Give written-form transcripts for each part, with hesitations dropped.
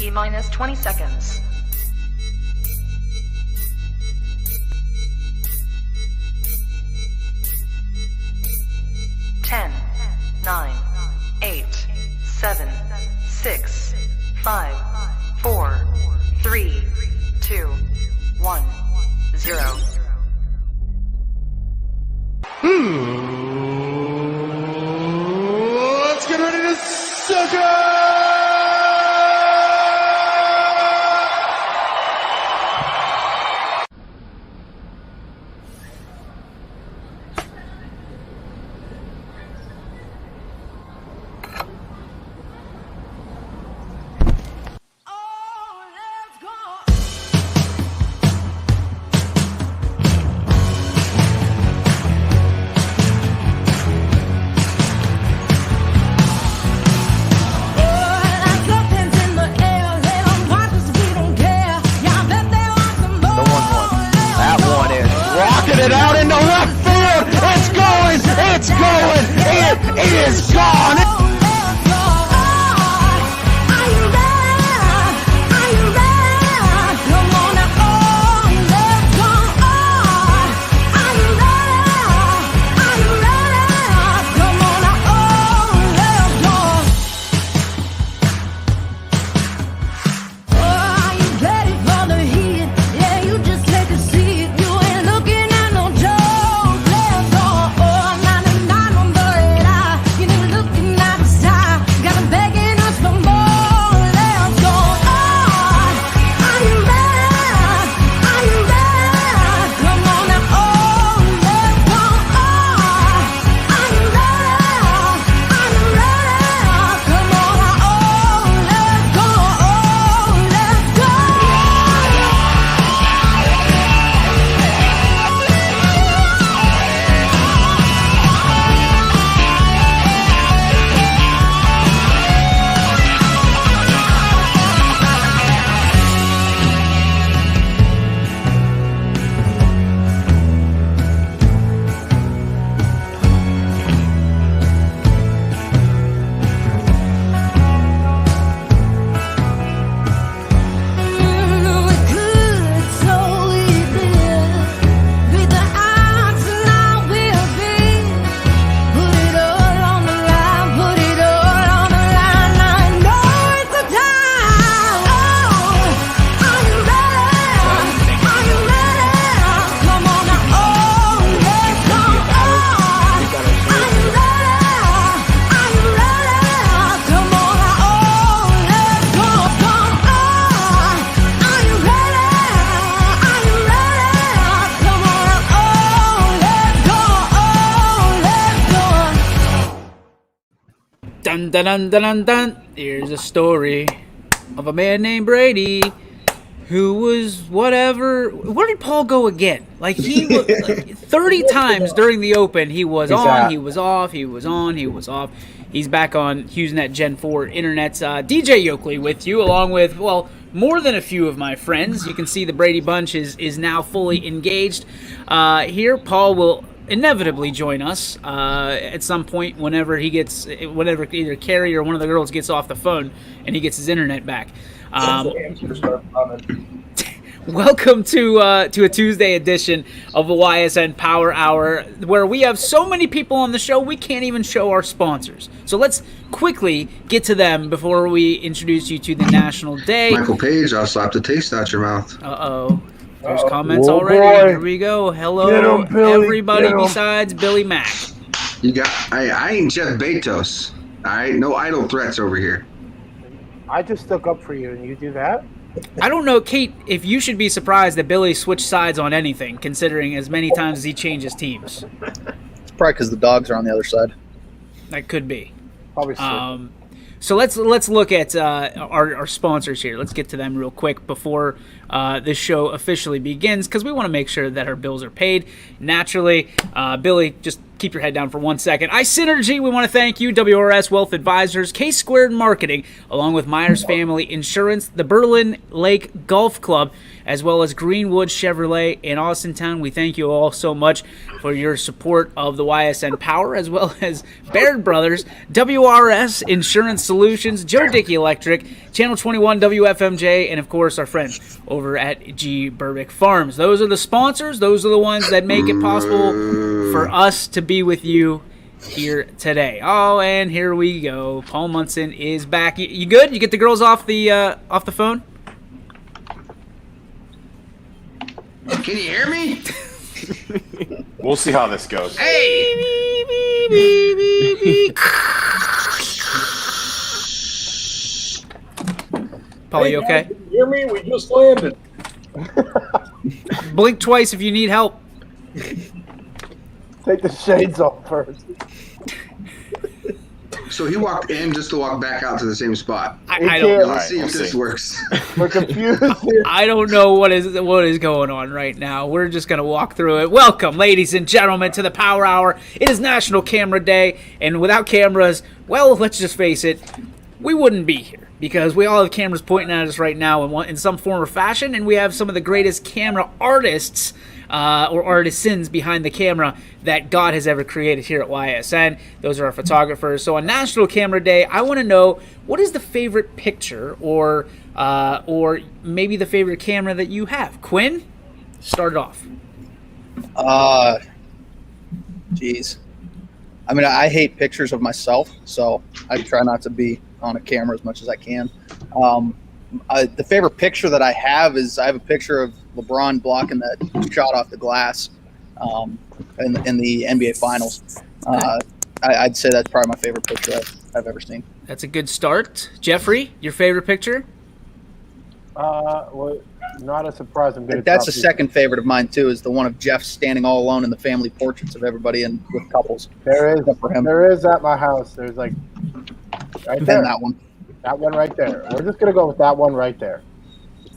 T-minus 20 seconds. 10, 9, 8, 7, 6, 5, 4, 3, 2, 1, 0. Let's get ready to sucker! It out into left field. It's going. It's going. It is gone. Dun dun dun dun dun dun. Here's a story of a man named Brady who was whatever. Where did Paul go again? Like he was 30 times during the Open. He was on, he was off, he was on, he was off. He's back on HughesNet Gen 4 Internet's DJ Yoakley with you, along with, well, more than a few of my friends. You can see the Brady Bunch is now fully engaged. Here, Paul will inevitably join us at some point whenever either Carrie or one of the girls gets off the phone and he gets his internet back. Welcome to a Tuesday edition of the Ysn Power Hour, where we have so many people on the show we can't even show our sponsors. So let's quickly get to them before we introduce you to the National Day. Michael Page, I'll slap the taste out your mouth. Uh-oh. There's comments already. Boy. Here we go. Hello, everybody besides Billy Mack. You got. I ain't Jeff Bezos. All right, no idle threats over here. I just stuck up for you, and you do that? I don't know, Kate, if you should be surprised that Billy switched sides on anything, considering as many times as he changes teams. It's probably because the dogs are on the other side. That could be. Probably so. So let's look at our sponsors here. Let's get to them real quick before this show officially begins, because we want to make sure that our bills are paid. Naturally, Billy, just keep your head down for 1 second. iSynergy, we want to thank you. WRS Wealth Advisors, K Squared Marketing, along with Myers Family Insurance, the Berlin Lake Golf Club, as well as Greenwood Chevrolet in Austintown. We thank you all so much for your support of the YSN Power, as well as Baird Brothers, WRS Insurance Solutions, Joe Dickey Electric, Channel 21 WFMJ, and of course our friends over at G. Burbick Farms. Those are the sponsors. Those are the ones that make it possible for us to be with you here today. Oh, and here we go. Paul Munson is back. You good? You get the girls off the phone? Can you hear me? We'll see how this goes. Hey! Paul, you okay? Can you hear me? We just landed. Blink twice if you need help. Take the shades off first. So he walked in just to walk back out to the same spot. I don't. Let's see if this works. We're confused here. I don't know what is going on right now. We're just going to walk through it. Welcome, ladies and gentlemen, to the Power Hour. It is National Camera Day, and without cameras, well, let's just face it, we wouldn't be here because we all have cameras pointing at us right now in some form or fashion, and we have some of the greatest camera artists or artisans behind the camera that God has ever created here at YSN. Those are our photographers. So on National Camera Day, I want to know, what is the favorite picture or maybe the favorite camera that you have? Quinn, start it off. Geez. I mean, I hate pictures of myself, so I try not to be on a camera as much as I can. The favorite picture that I have is I have a picture of LeBron blocking that shot off the glass in the NBA Finals. I'd say that's probably my favorite picture I've ever seen. That's a good start. Jeffrey, your favorite picture? Well, not a surprise. I'm going That's the second favorite of mine too. Is the one of Jeff standing all alone in the family portraits of everybody and with couples. There is Except for him. There is at my house. There's like right And there. that one. That one right there. We're just gonna go with that one right there.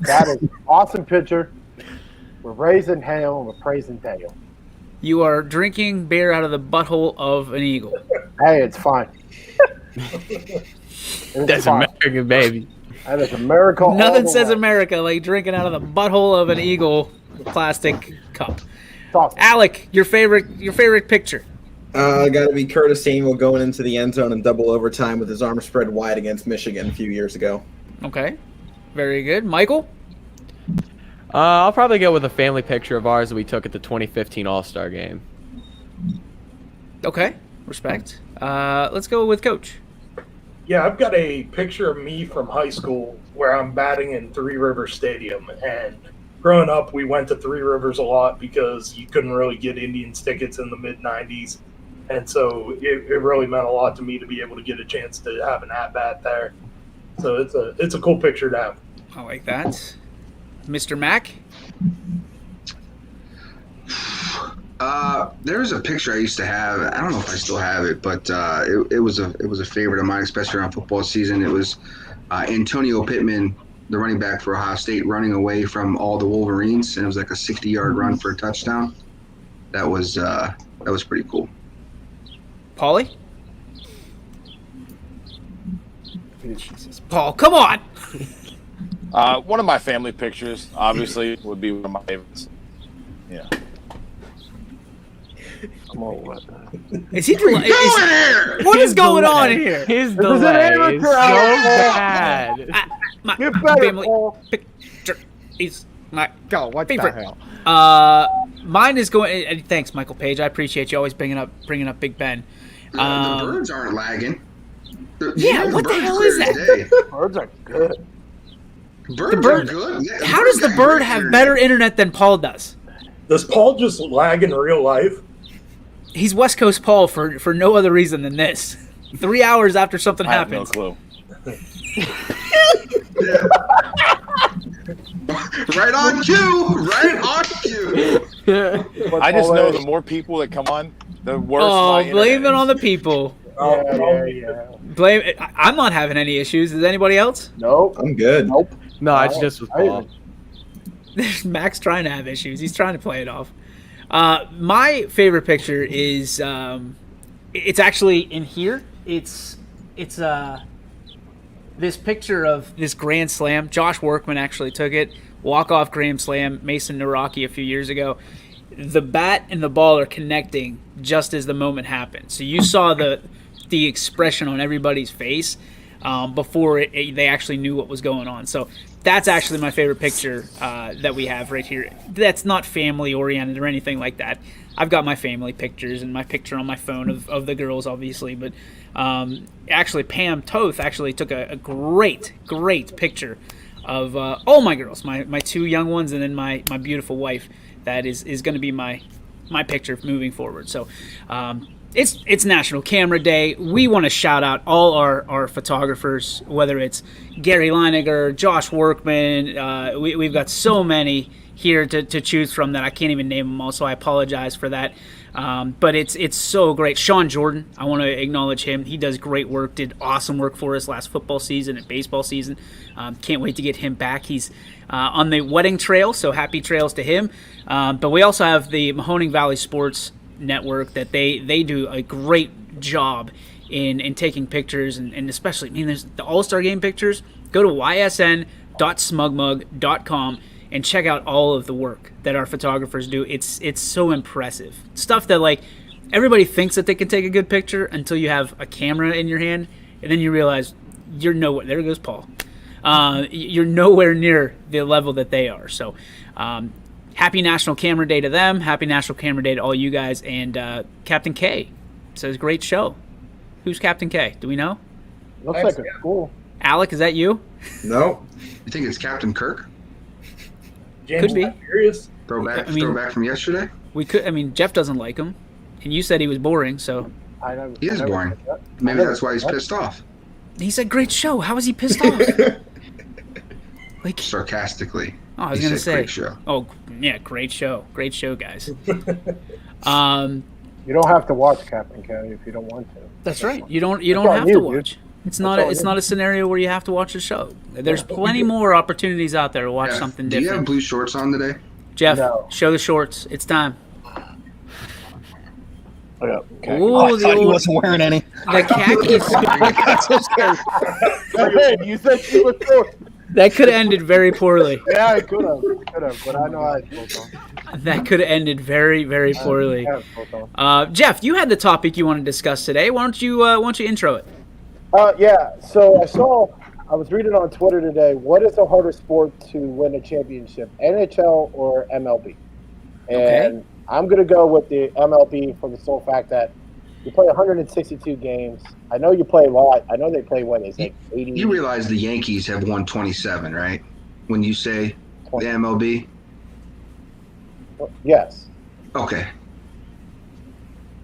That is an awesome picture. We're raising hail and we're praising tail. You are drinking beer out of the butthole of an eagle. Hey, it's fine. It's That's fine. American, baby. That is America. all Nothing the says way. America like drinking out of the butthole of an eagle plastic cup. It's awesome. Alec, your favorite picture? Got to be Curtis Samuel going into the end zone in double overtime with his arms spread wide against Michigan a few years ago. Okay, very good. Michael? I'll probably go with a family picture of ours that we took at the 2015 All-Star Game. Okay, respect. Let's go with Coach. Yeah, I've got a picture of me from high school where I'm batting in Three Rivers Stadium. And growing up, we went to Three Rivers a lot because you couldn't really get Indians tickets in the mid-'90s. And so it really meant a lot to me to be able to get a chance to have an at-bat there. So it's a cool picture to have. I like that. Mr. Mack? There's a picture I used to have. I don't know if I still have it, but it was a favorite of mine, especially around football season. It was Antonio Pittman, the running back for Ohio State, running away from all the Wolverines, and it was like a 60-yard run for a touchdown. That was pretty cool. Paulie? Jesus. Paul, come on! One of my family pictures, obviously, would be one of my favorites. Yeah. Is he what is going on here? His This is an delay is amateur so hour. bad. My Get better, family Paul. picture is my Go, what favorite. the hell? Mine is going. Thanks, Michael Page. I appreciate you always bringing up Big Ben. The birds aren't lagging. Yeah, what the hell is that? Birds are good. Birds bird- are good. Yeah, How does the got bird great have internet. better internet than Paul does? Does Paul just lag in real life? He's West Coast Paul for no other reason than this. 3 hours after something I have no happens. clue. Right on cue. Right on cue. I just know the more people that come on, the worse Oh, my blame internet it on is. the people. Yeah. Blame. I'm not having any issues. Is anybody else? Nope. I'm good. Nope. No, it's just with Paul. Mac's trying to have issues. He's trying to play it off. My favorite picture is it's actually in here. It's this picture of this grand slam. Josh Workman actually took it. Walk-off grand slam. Mason Naraki a few years ago. The bat and the ball are connecting just as the moment happened. So you saw the expression on everybody's face. before they actually knew what was going on. So that's actually my favorite picture that we have right here. That's not family oriented or anything like that. I've got my family pictures and my picture on my phone of the girls, obviously. But actually, Pam Toth actually took a great picture of all my girls, my two young ones, and then my beautiful wife. That is going to be my picture moving forward. So it's National Camera Day. We want to shout out all our photographers, whether it's Gary Leininger, Josh Workman. We've got so many here to choose from that I can't even name them all, so I apologize for that. But it's so great. Sean Jordan, I want to acknowledge him. He does great work, did awesome work for us last football season and baseball season. Can't wait to get him back. He's on the wedding trail, so happy trails to him. But we also have the Mahoning Valley Sports Network that they do a great job in taking pictures, and especially, there's the All-Star Game pictures. Go to ysn.smugmug.com and check out all of the work that our photographers do. It's so impressive. Stuff that, like, everybody thinks that they can take a good picture until you have a camera in your hand, and then you realize you're nowhere. There goes Paul. You're nowhere near the level that they are. So happy National Camera Day to them. Happy National Camera Day to all you guys. And Captain K says, great show. Who's Captain K? Do we know? Looks like a school. Alec, is that you? No. You think it's Captain Kirk? James Could be. Furious. Throwback from yesterday? We could. Jeff doesn't like him. And you said he was boring, so. He is boring. Maybe that's why he's pissed off. He said, great show. How is he pissed off? Like, sarcastically. Oh, I was going to say. Great show. Oh, yeah, great show. Great show, guys. You don't have to watch Captain K if you don't want to. That's right. You don't have to watch. It's not a scenario where you have to watch a show. There's plenty more opportunities out there to watch something different. Do you have blue shorts on today? Jeff, show the shorts. It's time. Okay. Ooh, I thought he wasn't wearing any. The khakis. Hey, you said she was short. That could have ended very poorly. Yeah, it could have, but I know I had clothes on. That could have ended very, very poorly. Jeff, you had the topic you want to discuss today. Why don't you intro it? Yeah. So I was reading on Twitter today. What is the harder sport to win a championship, NHL or MLB? And I'm gonna go with the MLB for the sole fact that you play 162 games. I know you play a lot. I know they play what is it, 80. You realize the Yankees have won 27, right? When you say 20. The MLB. Yes. Okay.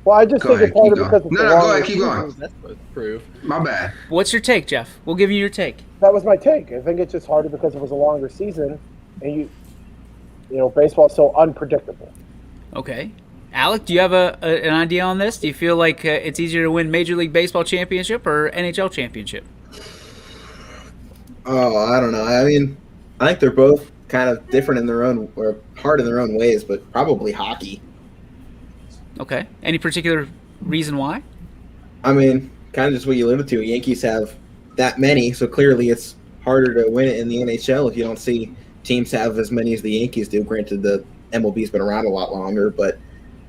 Well, I just think it's harder because it's go ahead, keep going. That's proof. My bad. What's your take, Jeff? We'll give you your take. That was my take. I think it's just harder because it was a longer season, and baseball's so unpredictable. Okay. Alec, do you have an idea on this? Do you feel like it's easier to win Major League Baseball championship or NHL championship? Oh, I don't know. I mean, I think they're both kind of different in their own, or hard in their own ways, but probably hockey. Okay. Any particular reason why? I mean, kind of just what you alluded to. Yankees have that many, so clearly it's harder to win it in the NHL if you don't see teams have as many as the Yankees do. Granted, the MLB's been around a lot longer, but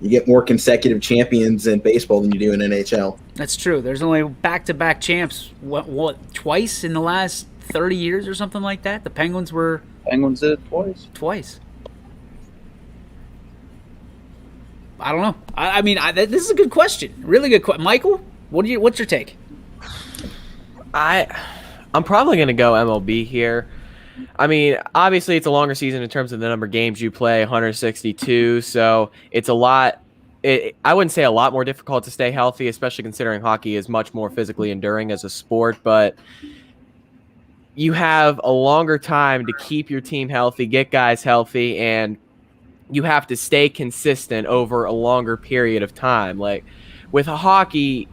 you get more consecutive champions in baseball than you do in NHL. That's true. There's only back-to-back champs, what twice in the last 30 years or something like that? The Penguins did it twice. I don't know. I mean, this is a good question. Really good question. Michael, what's your take? I'm probably going to go MLB here. I mean, obviously it's a longer season in terms of the number of games you play, 162, so it's a lot. I wouldn't say a lot more difficult to stay healthy, especially considering hockey is much more physically enduring as a sport, but you have a longer time to keep your team healthy, get guys healthy, and you have to stay consistent over a longer period of time. Like with hockey,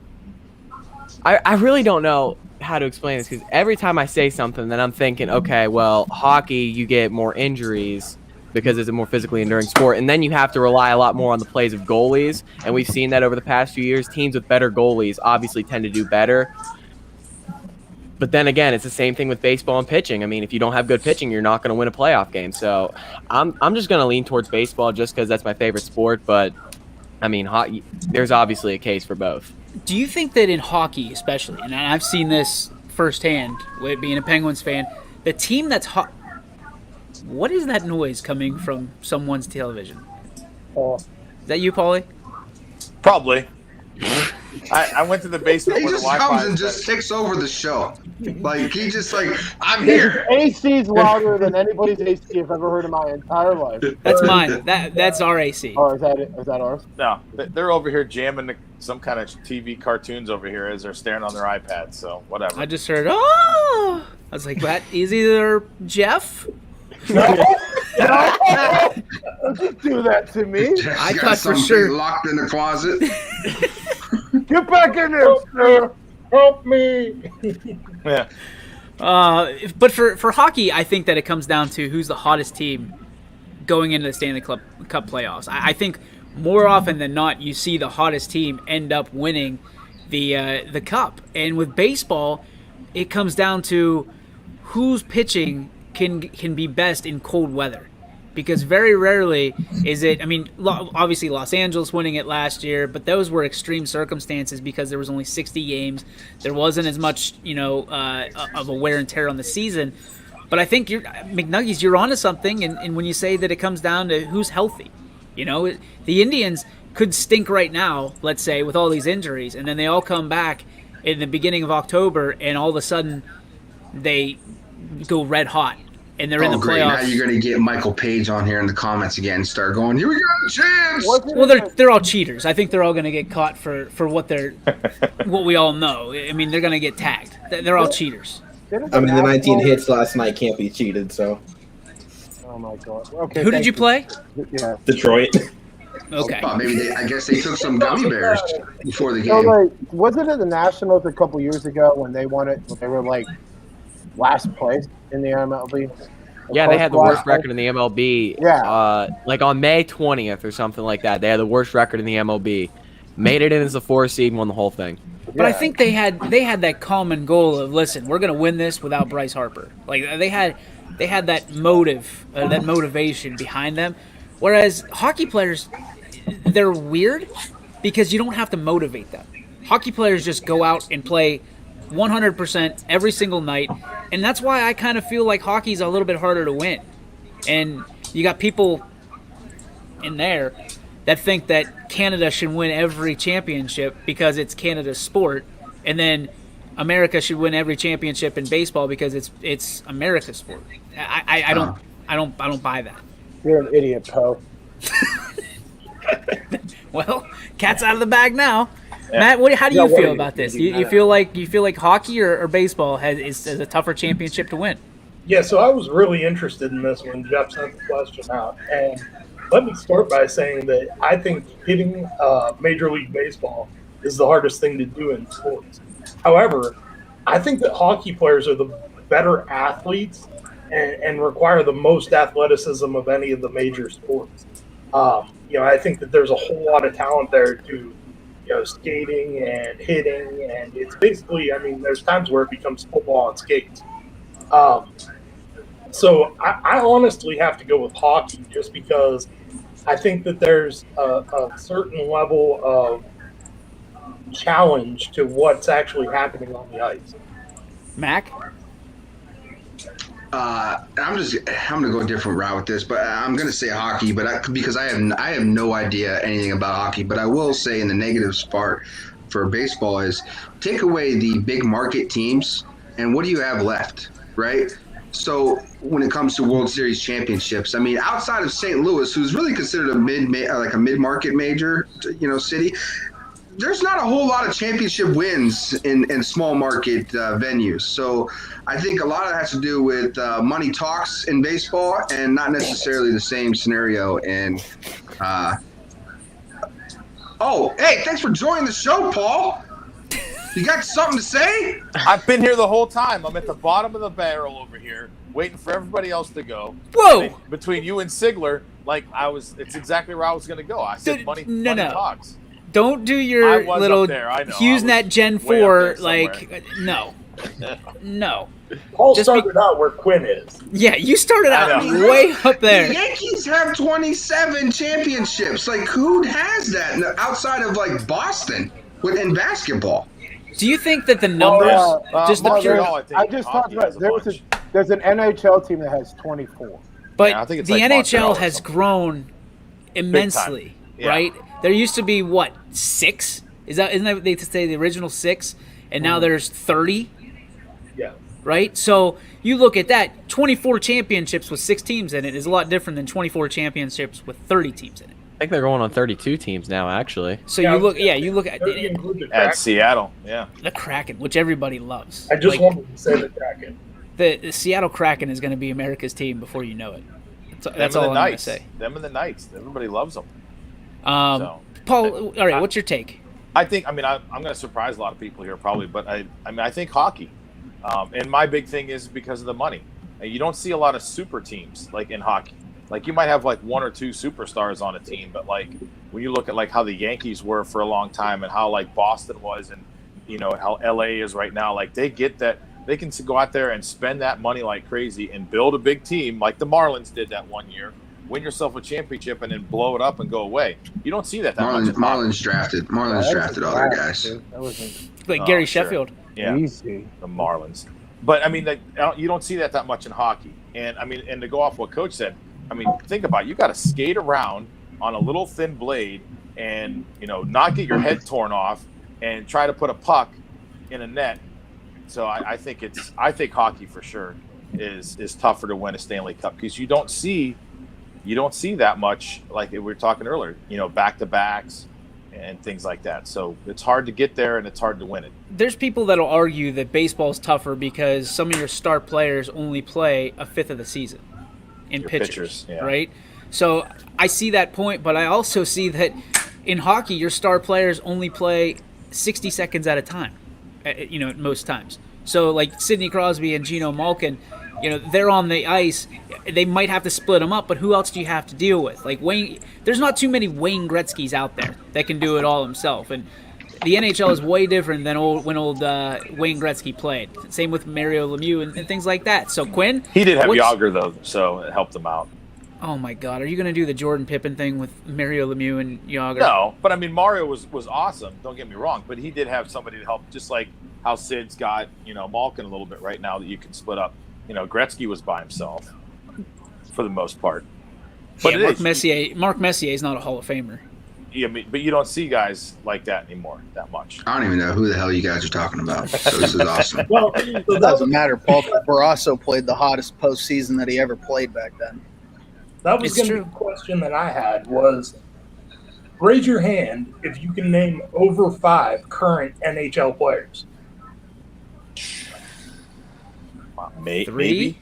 I really don't know how to explain this, because every time I say something, then I'm thinking, okay, well, hockey, you get more injuries because it's a more physically enduring sport, and then you have to rely a lot more on the plays of goalies, and we've seen that over the past few years. Teams with better goalies obviously tend to do better. But then again, it's the same thing with baseball and pitching. I mean, if you don't have good pitching, you're not going to win a playoff game. So I'm just going to lean towards baseball just because that's my favorite sport. But, I mean, there's obviously a case for both. Do you think that in hockey especially, and I've seen this firsthand, with being a Penguins fan, the team that's hot. What is that noise coming from someone's television? Is that you, Paulie? Probably. I went to the basement He where the just Wi-Fi comes and is just better. takes over the show. Like he just like, I'm here. AC's louder than anybody's AC I've ever heard in my entire life. That's mine. That's our AC. Oh, is that it? Is that ours? No, they're over here jamming some kind of TV cartoons over here as they're staring on their iPads. So whatever. I just heard, oh! I was like, that is either Jeff? Don't do that to me. Jeff's I got thought for something sure. locked in the closet. Get back in there, sir. Help me. Yeah. But for hockey, I think that it comes down to who's the hottest team going into the Stanley Cup playoffs. I think more often than not, you see the hottest team end up winning the cup. And with baseball, it comes down to who's pitching can be best in cold weather. Because very rarely is it, I mean, obviously Los Angeles winning it last year, but those were extreme circumstances because there was only 60 games. There wasn't as much, of a wear and tear on the season. But I think McNuggies, you're onto something, and when you say that it comes down to who's healthy. The Indians could stink right now, let's say, with all these injuries, and then they all come back in the beginning of October, and all of a sudden they go red hot. And they're in the great. playoffs. Now you're going to get Michael Page on here in the comments again and start going, here we got a chance. Well, they're all cheaters. I think they're all going to get caught for what we all know. I mean, they're going to get tagged. They're all cheaters. I mean, the 19 hits last night can't be cheated, so. Oh, my God. Okay. Who did you play? Yeah. Detroit. Okay. Maybe I guess they took some gummy bears before the So, game. wasn't it the Nationals a couple years ago when they won it? They were last place in the MLB. Yeah, they had the worst record in the MLB. Yeah. On May 20th or something like that. They had the worst record in the MLB. Made it in as a 4 seed and won the whole thing. But I think they had that common goal of, listen, we're going to win this without Bryce Harper. They had that motive, that motivation behind them. Whereas hockey players, they're weird because you don't have to motivate them. Hockey players just go out and play 100% every single night, and that's why I kind of feel like hockey's a little bit harder to win. And you got people in there that think that Canada should win every championship because it's Canada's sport, and then America should win every championship in baseball because it's America's sport. I don't buy that. You're an idiot, Poe. Well, cat's out of the bag now. Yeah. Matt, how do you feel about this? You feel like hockey or baseball is a tougher championship to win? Yeah, so I was really interested in this when Jeff sent the question out, and let me start by saying that I think hitting Major League Baseball is the hardest thing to do in sports. However, I think that hockey players are the better athletes and require the most athleticism of any of the major sports. I think that there's a whole lot of talent there to skating and hitting, and it's basically, there's times where it becomes football on skates. So I honestly have to go with hockey just because I think that there's a certain level of challenge to what's actually happening on the ice. Mac? I'm gonna go a different route with this, but I'm gonna say hockey, because I have no idea anything about hockey. But I will say, in the negative part for baseball is take away the big market teams, and what do you have left, right? So when it comes to World Series championships, outside of St. Louis, who's really considered a mid-market major, city, there's not a whole lot of championship wins in small market venues. So I think a lot of that has to do with money talks in baseball and not necessarily the same scenario in hey, thanks for joining the show, Paul. You got something to say? I've been here the whole time. I'm at the bottom of the barrel over here, waiting for everybody else to go. Whoa! Between you and Sigler, it's exactly where I was going to go. I said money talks. Don't do your little HughesNet Gen 4, no. Paul started out where Quinn is. Yeah, you started out way up there. The Yankees have 27 championships. Who has that outside of Boston in basketball? Do you think that the numbers, just the pure, Montreal, I just talked about there's an NHL team that has 24. but Yeah, I think it's the like Montreal NHL or has something. grown immensely, Yeah. right? There used to be what, 6? Isn't that what they say, the original 6, and now there's 30, Yeah. right? So you look at that, 24 championships with 6 teams in it is a lot different than 24 championships with 30 teams in it. I think they're going on 32 teams now, actually. So you look at At Seattle, yeah. the Kraken, which everybody loves. I just wanted to say the Kraken. The Seattle Kraken is going to be America's team before you know it. That's all I'm going to say. Them and the Knights. Everybody loves them. Paul, all right, what's your take? I think. I mean, I'm going to surprise a lot of people here probably, but I think hockey. And my big thing is because of the money. And you don't see a lot of super teams like in hockey. Like you might have like 1 or 2 superstars on a team, but like when you look at like how the Yankees were for a long time and how like Boston was and how LA is right now, like they get that they can go out there and spend that money like crazy and build a big team like the Marlins did that one year, win yourself a championship and then blow it up and go away. You don't see that much. Marlins drafted all their guys. Like Gary sure. Sheffield. Yeah, Easy. the Marlins. But I mean, like, you don't see that much in hockey. And I mean, and to go off what Coach said, I mean, think about it. You got to skate around on a little thin blade and not get your head torn off and try to put a puck in a net. So I think hockey for sure is tougher to win a Stanley Cup because you don't see that much like we were talking earlier. Back to backs and things like that. So it's hard to get there and it's hard to win it. There's people that'll argue that baseball's tougher because some of your star players only play a fifth of the season in pitchers, yeah. right? So I see that point, but I also see that in hockey, your star players only play 60 seconds at a time, most times. So like Sidney Crosby and Geno Malkin, they're on the ice. They might have to split them up, but who else do you have to deal with? Like Wayne, there's not too many Wayne Gretzky's out there that can do it all himself. And the NHL is way different than when old Wayne Gretzky played. Same with Mario Lemieux and things like that. So Quinn, he did have Yager though, so it helped him out. Oh my God, are you going to do the Jordan Pippen thing with Mario Lemieux and Yager? No, but I mean Mario was awesome. Don't get me wrong, but he did have somebody to help, just like how Sid's got Malkin a little bit right now that you can split up. Gretzky was by himself for the most part. But Mark Messier is not a Hall of Famer. Yeah, but you don't see guys like that anymore that much. I don't even know who the hell you guys are talking about. So this is awesome. Well, it doesn't matter. Paul Barrasso played the hottest postseason that he ever played back then. That was going to be the question that I had was, raise your hand if you can name over 5 current NHL players. Maybe.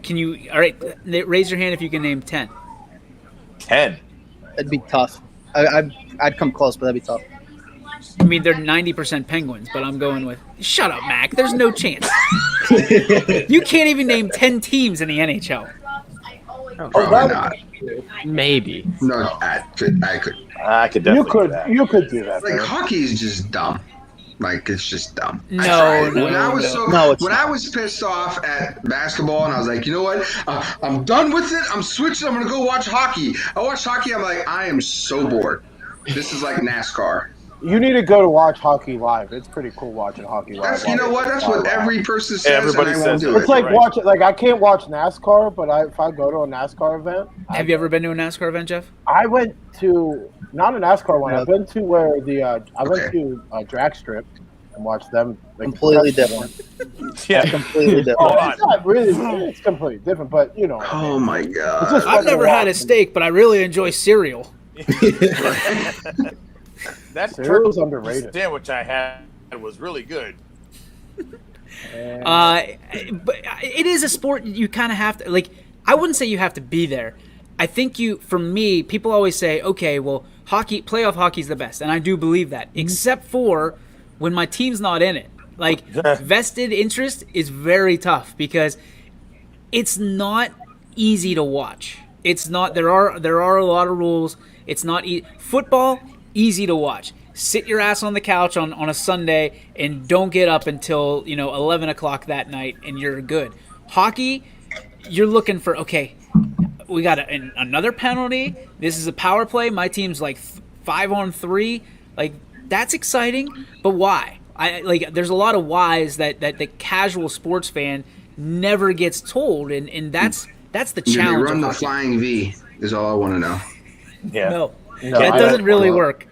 Can you? All right, raise your hand if you can name 10. 10. That'd be tough. I'd come close, but that'd be tough. I mean, they're 90% Penguins, but I'm going with. Shut up, Mac. There's no chance. You can't even name 10 teams in the NHL. Probably not. Maybe. No, I could. I could definitely do that. You could do that. Like hockey is just dumb. Like it's just dumb. No. I was pissed off at basketball, and I was like, you know what? I'm done with it. I'm switching. I'm gonna go watch hockey. I watched hockey. I'm like, I am so bored. This is like NASCAR. You need to go to watch hockey live. It's pretty cool watching hockey live. You know what? That's what every person says. Everybody and I won't says do It's it. like watching. Like I can't watch NASCAR, but if I go to a NASCAR event, Have you ever been to a NASCAR event, Jeff? I went to not a NASCAR one. I've been to where I went to a drag strip and watched them. Like, Completely different. Yeah. Completely different. Hold on. It's not really. It's completely different, but you know. Oh my It's god! just I've never had a steak, but I really enjoy cereal. That Cereal's turkey underrated. sandwich I had was really good. But it is a sport you kind of have to, like, I wouldn't say you have to be there. I think for me, people always say, okay, well, playoff hockey's the best. And I do believe that, except for when my team's not in it. Like, vested interest is very tough because it's not easy to watch. It's not, there are a lot of rules. It's not football, easy to watch. Sit your ass on the couch on a Sunday and don't get up until 11 o'clock that night and you're good. Hockey, you're looking for, okay, we got another penalty. This is a power play. My team's like 5-on-3. Like, that's exciting, but why? There's a lot of whys that the casual sports fan never gets told, and that's the Do they challenge. run of the hockey. flying V? Is all I want to know. Yeah. No, No, that I doesn't don't- really well- work.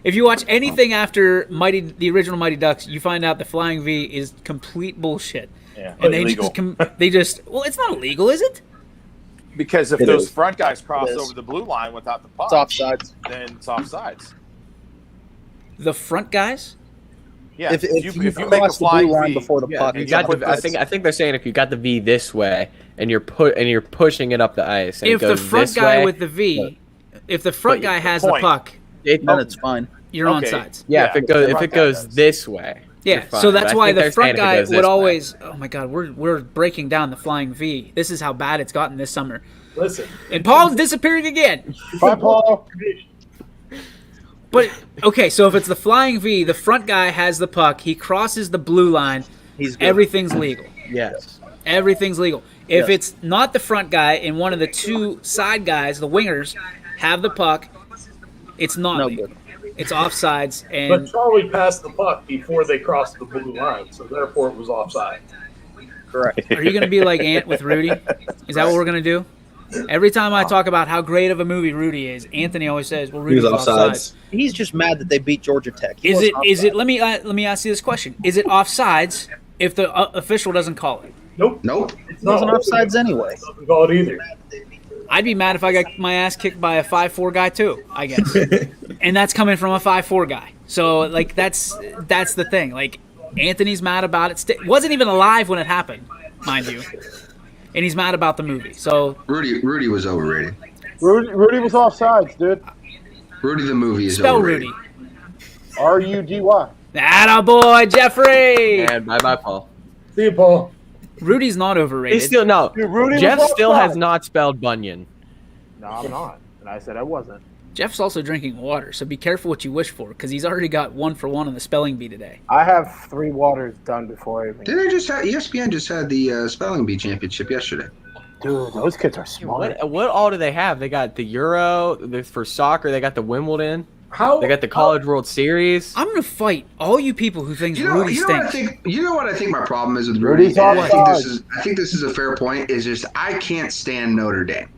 If you watch anything after the original Mighty Ducks, you find out the Flying V is complete bullshit. Yeah. And they Illegal. well, it's not illegal, is it? Because if It those is. front guys cross It is. over the blue line without the puck, It's offsides. then it's offsides. The front guys? Yeah. If you make a cross the blue flying line V, before the Yeah, puck, if you it's got on the, I think they're saying if you got the V this way and you're pushing it up the ice, and If it the goes front this guy way, with the V, if the front But guy has point. the puck, it, then it's fine. you're Okay. on sides. yeah, Yeah, if it the goes front guy does. this way, Yeah, you're fine. so But that's I why think the they're front saying if it guy goes this would way. always. Oh my God, we're breaking down the Flying V. This is how bad it's gotten this summer. Listen, And Paul's disappearing again. Bye, Paul. But okay, so if it's the Flying V, the front guy has the puck. He crosses the blue line. He's good. Everything's legal. Yes. Everything's legal. If Yes. it's not the front guy and one of the two side guys, the wingers, have the puck, it's not No legal. good. It's offsides, but and Charlie passed the puck before they crossed the blue line, so therefore it was offside. Correct. are you going to be like Ant with Rudy? Is that what we're going to do? Every time I talk about how great of a movie Rudy is, Anthony always says, "Well, He Rudy's was offsides." offsides. He's just mad that they beat Georgia Tech. He Is wasn't it? Is offside. it? Let me ask you this question: Is it offsides if the official doesn't call it? Nope. Nope. It's It wasn't not offsides anyway. Doesn't call it either. I'd be mad if I got my ass kicked by a 5'4" guy too, I guess. And that's coming from a 5'4" guy. So like that's the thing. Like Anthony's mad about it. Wasn't even alive when it happened, mind you. And he's mad about the movie. So Rudy was overrated. Rudy was offsides, dude. Rudy the movie is spell overrated. Rudy. Rudy. Attaboy, Jeffrey. And bye, Paul. See you, Paul. Rudy's not overrated. He's still no. Dude, Rudy was Jeff still offside. has not spelled Bunyan. No, I'm not. And I said I wasn't. Jeff's also drinking water, so be careful what you wish for, because he's already got 1 for 1 on the spelling bee today. I have 3 waters done before I even. Did I just have ESPN just had the spelling bee championship yesterday? Dude, those kids are smart. What all do they have? They got the Euro for soccer. They got the Wimbledon. How They got the College World Series. I'm gonna fight all you people who think Rudy You know what I stinks. think? You know what I think my problem is with Rudy. Rudy's And offside. I think this is a fair point. Is just I can't stand Notre Dame.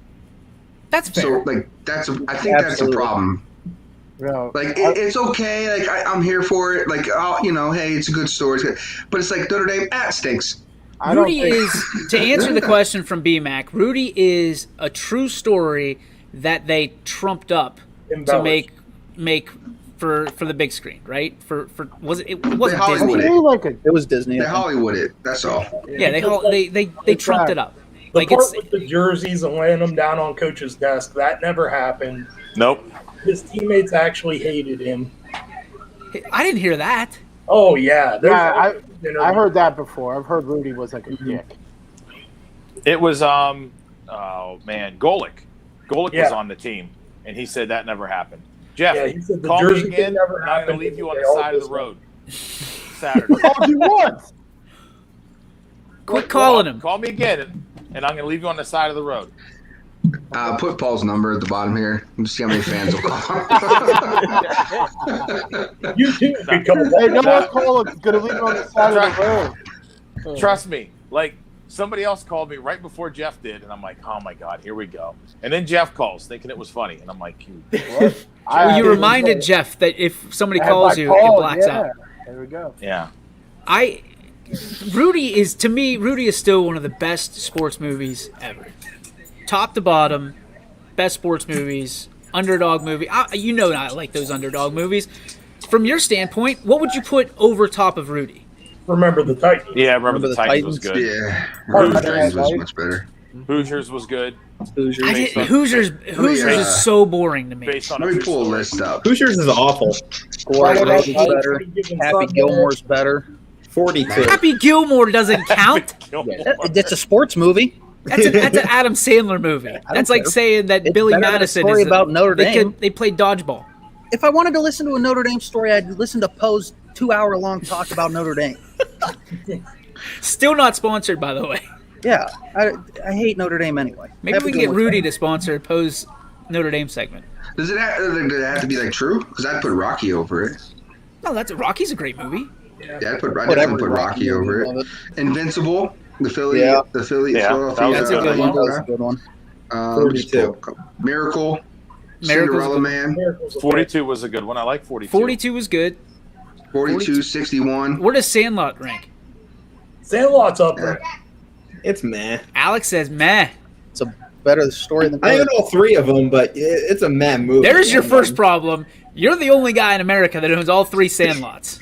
That's fair. So like I think that's a Absolutely. problem. No, Like it's okay. Like I'm here for it. Like hey, it's a good story. It's good. But it's like Notre Dame stinks. I don't Rudy think. is, to answer the question from BMAC, Rudy is a true story that they trumped up to Embellished. make for the big screen, right? Was it wasn't They Disney. Hollywood Maybe like a It was Disney. They I think. Hollywood it. That's all. Yeah, they trumped it up. The Like part it's with the jerseys and laying them down on coach's desk, that never happened. Nope. His teammates actually hated him. I didn't hear that. Oh yeah, there's Yeah, interview. I heard that before. I've heard Rudy was like a dick. It was oh man, Golick. Golick was Yeah. on the team, and he said that never happened. Jeff, Yeah, he said the call me jersey thing again. never And I'm gonna happened leave you on because the they side all of the just road Saturday. Called you once. Quit calling him. Call me again, and I'm gonna leave you on the side of the road. Put Paul's number at the bottom here. Let's see how many fans will call. You too could come Hey, no Nah. one call him. He's gonna leave him on the side of the road. Trust me, like somebody else called me right before Jeff did, and I'm like, oh my god, here we go. And then Jeff calls, thinking it was funny, and I'm like, Well, you reminded Jeff that if somebody calls you, it blacks out. There we go. yeah. Rudy is still one of the best sports movies ever. Top to bottom, best sports movies, underdog movie. I like those underdog movies. From your standpoint, what would you put over top of Rudy? Remember the Titans. Yeah, remember the Titans was good. Yeah, Hoosiers was much better. Hoosiers was good. Hoosiers. Hoosiers Yeah. is so boring to me. Based on Let me true pull a story. list up. Hoosiers is awful. Scoring Friday was Night Lights, better. Happy Gilmore's better. 42. Happy Gilmore doesn't count. It's a sports movie. That's an Adam Sandler movie. That's like care. saying that It's Billy better than a Madison story is about Notre Dame. They played dodgeball. If I wanted to listen to a Notre Dame story, I'd listen to Poe's 2-hour-long talk about Notre Dame. Still not sponsored, by the way. Yeah, I hate Notre Dame anyway. Maybe Have a we can good get one. Rudy to sponsor Poe's Notre Dame segment. Does it have to be like true? Because I'd put Rocky over it. No, Rocky's a great movie. Yeah, I definitely put Rocky over it. Invincible, the Philadelphia. That's a good one. That's a good one. 42. Miracle. Miracle's Cinderella good. Man. 42 was a good one. I like 42. 42 was good. 42, 61. Where does Sandlot rank? Sandlot's up there. It's meh. Alex says meh. It's a better story than. I don't know 3 of them, but it's a meh movie. There's your first problem. You're the only guy in America that owns all 3 Sandlots.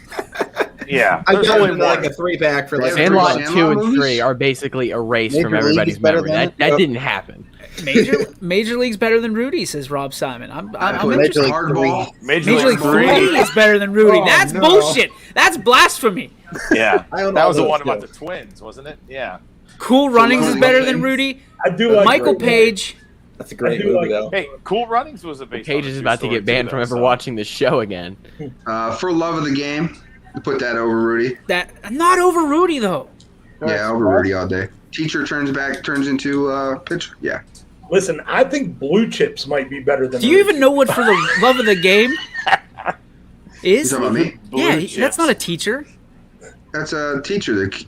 Yeah, I there's got only like one. a 3-pack for like Sandlot Sandlot 2 and movies? 3 are basically erased Major from League everybody's is better memory. than That didn't happen. Major League's better than Rudy, says Rob Simon. I'm Major interested. League Hardball. Major Major League 3 is better than Rudy. Oh, That's no. bullshit. That's blasphemy. Yeah, I own that all was the those one about too. the twins, wasn't it? Yeah. Cool Runnings is Lonely better than Things. Rudy. I do like Michael Great Page. That's a great I do movie, like- though. Hey, Cool Runnings was a base. Page is about to get banned from ever watching this show again. For Love of the Game. Put that over Rudy. That not over Rudy though. Yeah, over Rudy all day. Teacher turns into pitcher. Yeah. Listen, I think Blue Chips might be better than. Do you even know what For the Love of the Game is? You talking about me? Yeah, Blue that's Chips. not a teacher. That's a teacher that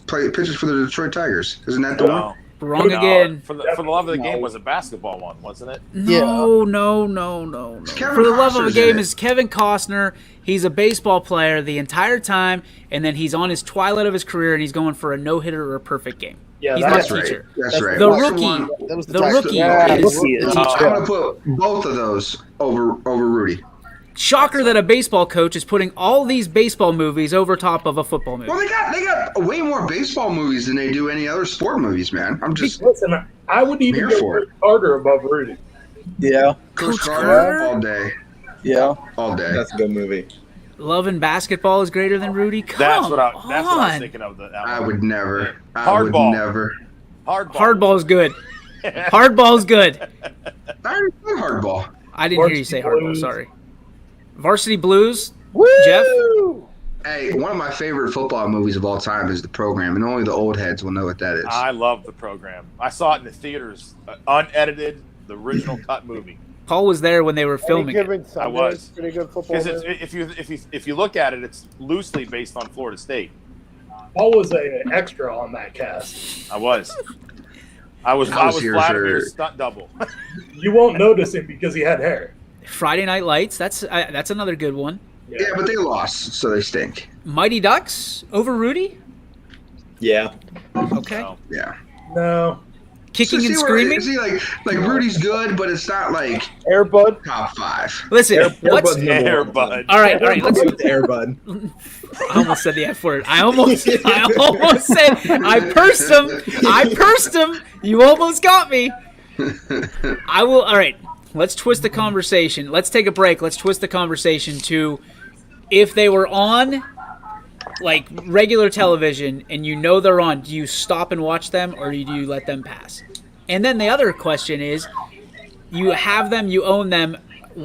pitches for the Detroit Tigers. Isn't that the one? No. Wrong No, again. For the Love of the Game was a basketball one, wasn't it? No. Kevin For the Love of a Costner's Game in it. is Kevin Costner. He's a baseball player the entire time, and then he's on his twilight of his career, and he's going for a no-hitter or a perfect game. Yeah, he's that's not a right. teacher. That's right. The What's rookie, one- That was the top- rookie Yeah, is rookie the is- teacher. I'm gonna put both of those over Rudy. Shocker that a baseball coach is putting all these baseball movies over top of a football movie. Well, they got way more baseball movies than they do any other sport movies, man. I'm just Listen, I would even Here go for it. Carter above Rudy. Yeah, Coach Coach Carter Carter? all day, yeah. all day. That's a good movie. Love and Basketball is greater than Rudy. Come That's what I was on. thinking of. I would never. I Hardball. would never. Hardball's good. Hardball's good. I already said hardball. I didn't hear you say Varsity hardball. Blues. Sorry. Varsity Blues. Woo! Jeff? Hey, one of my favorite football movies of all time is The Program, and only the old heads will know what that is. I love The Program. I saw it in the theaters, unedited, the original cut movie. Paul was there when they were Any filming it. Given Sunday was. is pretty good football. Because movie. if you look at it, it's loosely based on Florida State. Paul was an extra on that cast. I was here Vladimir's for- stunt double. You won't notice him because he had hair. Friday Night Lights. That's another good one. Yeah, but they lost, so they stink. Mighty Ducks over Rudy. Yeah. Okay. No. Yeah. No. Kicking So and see screaming. See, like Rudy's good, but it's not like Air Bud. top 5. Listen, what's Bud's number Air one. Bud. all right? Let's. With Air Bud. I almost said the F word. I almost said. I pursed him. You almost got me. I will. All right. Let's twist the conversation. Let's take a break. Let's twist the conversation to if they were on like regular television and you know they're on, do you stop and watch them or do you let them pass? And then the other question is, you have them, you own them.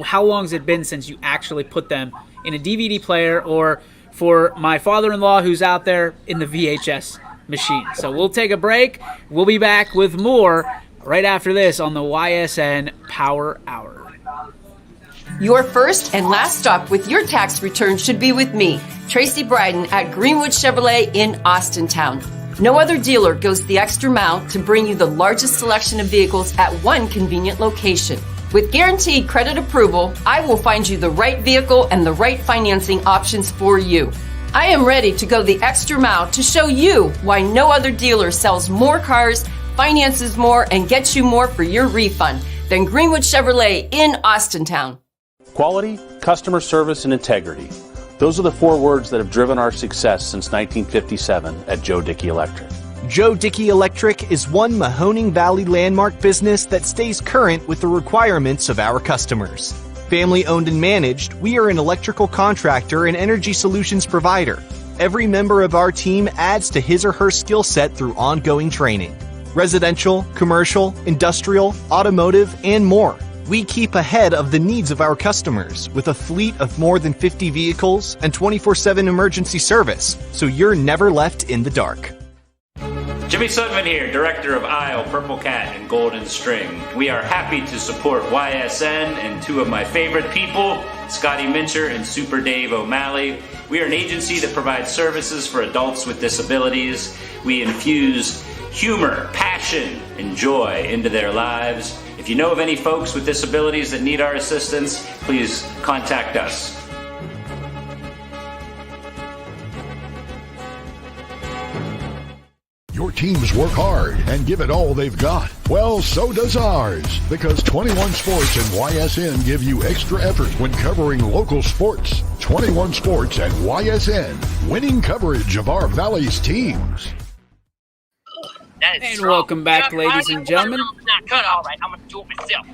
How long has it been since you actually put them in a DVD player or for my father-in-law who's out there in the VHS machine? So we'll take a break. We'll be back with more right after this on the Ysn Power Hour. Your first and last stop with your tax return should be with me, Tracy Bryden at Greenwood Chevrolet in Austintown. No other dealer goes the extra mile to bring you the largest selection of vehicles at one convenient location. With guaranteed credit approval, I will find you the right vehicle and the right financing options for you. I am ready to go the extra mile to show you why no other dealer sells more cars, finances more, and gets you more for your refund than Greenwood Chevrolet in Austintown. Quality, customer service, and integrity. Those are the 4 words that have driven our success since 1957 at Joe Dickey Electric. Joe Dickey Electric is one Mahoning Valley landmark business that stays current with the requirements of our customers. Family owned and managed, we are an electrical contractor and energy solutions provider. Every member of our team adds to his or her skill set through ongoing training. Residential, commercial, industrial, automotive, and more. We keep ahead of the needs of our customers with a fleet of more than 50 vehicles and 24/7 emergency service, so you're never left in the dark. Jimmy Sudman here, director of Isle, Purple Cat, and Golden String. We are happy to support YSN and two of my favorite people, Scotty Mincher and Super Dave O'Malley. We are an agency that provides services for adults with disabilities. We infuse humor, passion, and joy into their lives. If you know of any folks with disabilities that need our assistance, please contact us. Your teams work hard and give it all they've got. Well, so does ours, because 21 Sports and YSN give you extra effort when covering local sports. 21 Sports and YSN, winning coverage of our Valley's teams. And welcome back, ladies and gentlemen. Cut, all right. I'm going to do it myself.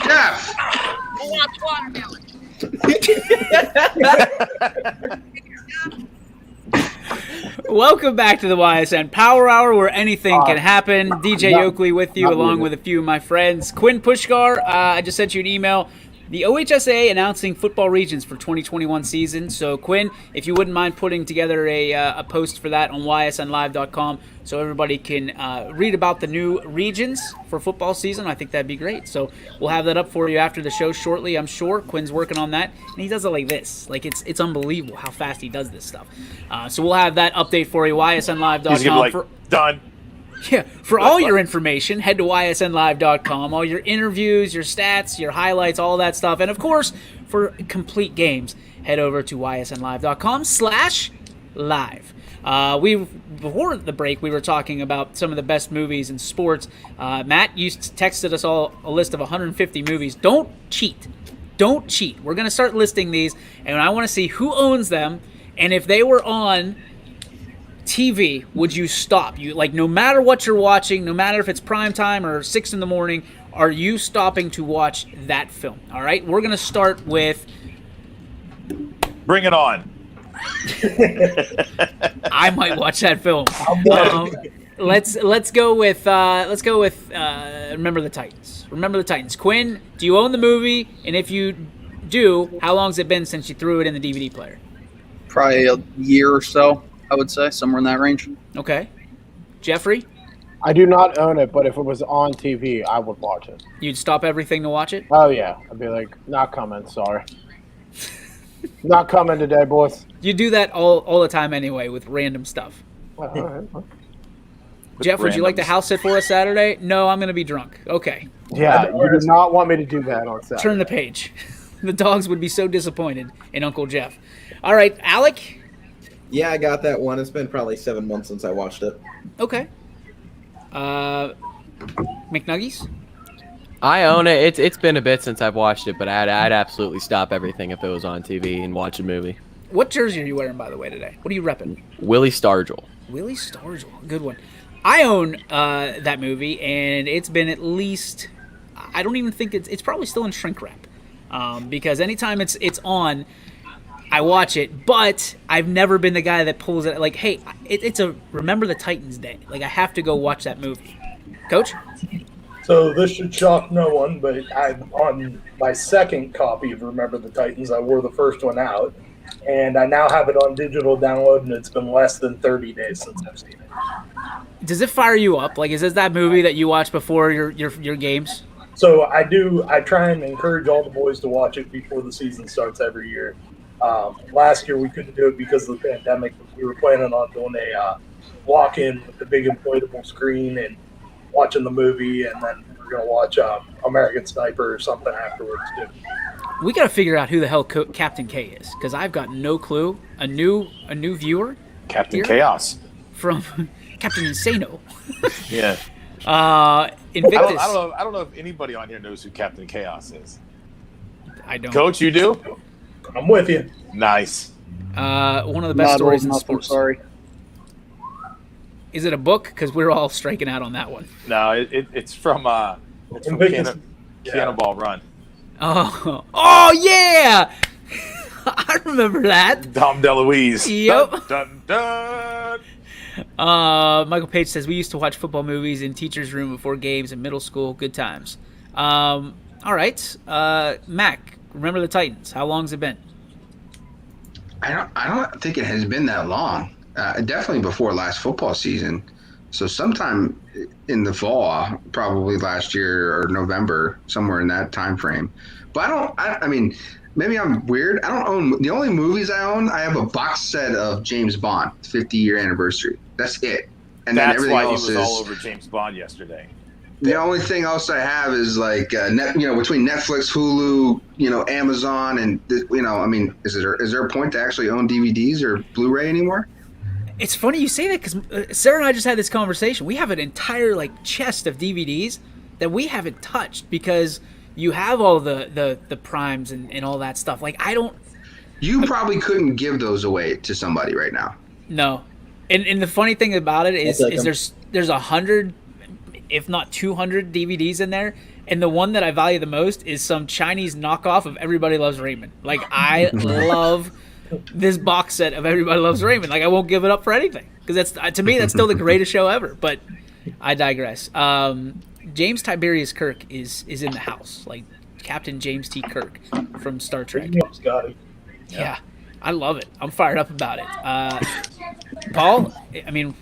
Jeff! Welcome back to the YSN Power Hour, where anything can happen. DJ Oakley with you, along with a few of my friends. Quinn Pushkar, I just sent you an email. The OHSA announcing football regions for 2021 season. So, Quinn, if you wouldn't mind putting together a post for that on ysnlive.com so everybody can read about the new regions for football season, I think that'd be great. So we'll have that up for you after the show shortly, I'm sure. Quinn's working on that, and he does it like this. Like, it's unbelievable how fast he does this stuff. So we'll have that update for you, ysnlive.com. He's gonna be like, done. Yeah, for all your information, head to ysnlive.com. All your interviews, your stats, your highlights, all that stuff. And, of course, for complete games, head over to ysnlive.com/live. Before the break, we were talking about some of the best movies in sports. Matt, you texted us all a list of 150 movies. Don't cheat. Don't cheat. We're going to start listing these, and I want to see who owns them, and if they were on TV, would you stop? You, like, no matter what you're watching, no matter if it's prime time or 6 in the morning, are you stopping to watch that film? All right, we're going to start with Bring It On. I might watch that film. Let's go with Remember the Titans. Remember the Titans. Quinn, do you own the movie? And if you do, how long has it been since you threw it in the DVD player? Probably a year or so, I would say, somewhere in that range. Okay. Jeffrey? I do not own it, but if it was on TV, I would watch it. You'd stop everything to watch it? Oh, yeah. I'd be like, not coming, sorry. Not coming today, boys. You do that all the time anyway with random stuff. All right. Jeff, would you like to house sit for us Saturday? No, I'm going to be drunk. Okay. Yeah, you do not want me to do that on Saturday. Turn the page. The dogs would be so disappointed in Uncle Jeff. All right, Alec? Yeah, I got that one. It's been probably 7 months since I watched it. Okay. McNuggies? I own it. It's been a bit since I've watched it, but I'd absolutely stop everything if it was on TV and watch a movie. What jersey are you wearing, by the way, today? What are you repping? Willie Stargell. Willie Stargell. Good one. I own that movie, and it's been at least, I don't even think it's probably still in shrink wrap. Because anytime it's on, I watch it, but I've never been the guy that pulls it, like, hey, it's a Remember the Titans day. Like, I have to go watch that movie. Coach? So this should shock no one, but on my second copy of Remember the Titans, I wore the first one out, and I now have it on digital download, and it's been less than 30 days since I've seen it. Does it fire you up? Like, is this that movie that you watch before your games? So I try and encourage all the boys to watch it before the season starts every year. Last year we couldn't do it because of the pandemic. We were planning on doing a walk-in with the big inflatable screen and watching the movie, and then we're going to watch American Sniper or something afterwards too. We got to figure out who the hell Captain K is, because I've got no clue. A new viewer? Captain here? Chaos. From Captain Insano. Yeah. Invictus. I don't know if anybody on here knows who Captain Chaos is. I don't. Coach, you do? I'm with you. Nice. One of the best stories in sports. Sorry. Is it a book? Because we're all striking out on that one. No, it's from Cannonball Run. Oh yeah! I remember that. Dom DeLuise. Yep. Dun, dun, dun. Michael Page says, we used to watch football movies in teacher's room before games in middle school. Good times. All right. Mac, Remember the Titans. How long has it been? I don't think it has been that long. Definitely before last football season. So sometime in the fall, probably last year or November, somewhere in that time frame. But I mean, maybe I'm weird. I don't own, the only movies I own, I have a box set of James Bond, 50-year anniversary. That's it. And then That's everything why he else was is all over James Bond yesterday. the only thing else I have is like between Netflix, Hulu, Amazon, and I mean, is there a point to actually own DVDs or Blu-ray anymore? It's funny you say that because Sarah and I just had this conversation. We have an entire chest of DVDs that we haven't touched because you have all the primes and all that stuff. Like You probably couldn't give those away to somebody right now. No, and the funny thing about it is there's 100, if not 200 DVDs in there, and the one that I value the most is some Chinese knockoff of Everybody Loves Raymond. Like I love this box set of Everybody Loves Raymond. Like I won't give it up for anything because to me that's still the greatest show ever. But I digress. James Tiberius Kirk is in the house, like Captain James T. Kirk from Star Trek. Yeah, I love it. I'm fired up about it. Paul, I mean,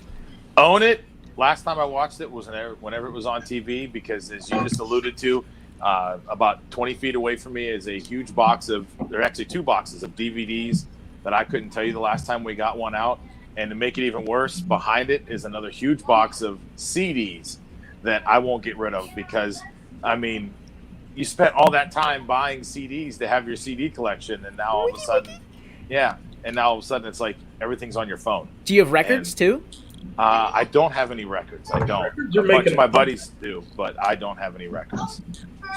own it. Last time I watched it was whenever it was on TV, because as you just alluded to, about 20 feet away from me is a huge box there are actually 2 boxes of DVDs that I couldn't tell you the last time we got one out. And to make it even worse, behind it is another huge box of CDs that I won't get rid of because, I mean, you spent all that time buying CDs to have your CD collection, and now all of a sudden, it's like everything's on your phone. Do you have records too? I don't have any records. I don't. A bunch of my buddies do, but I don't have any records.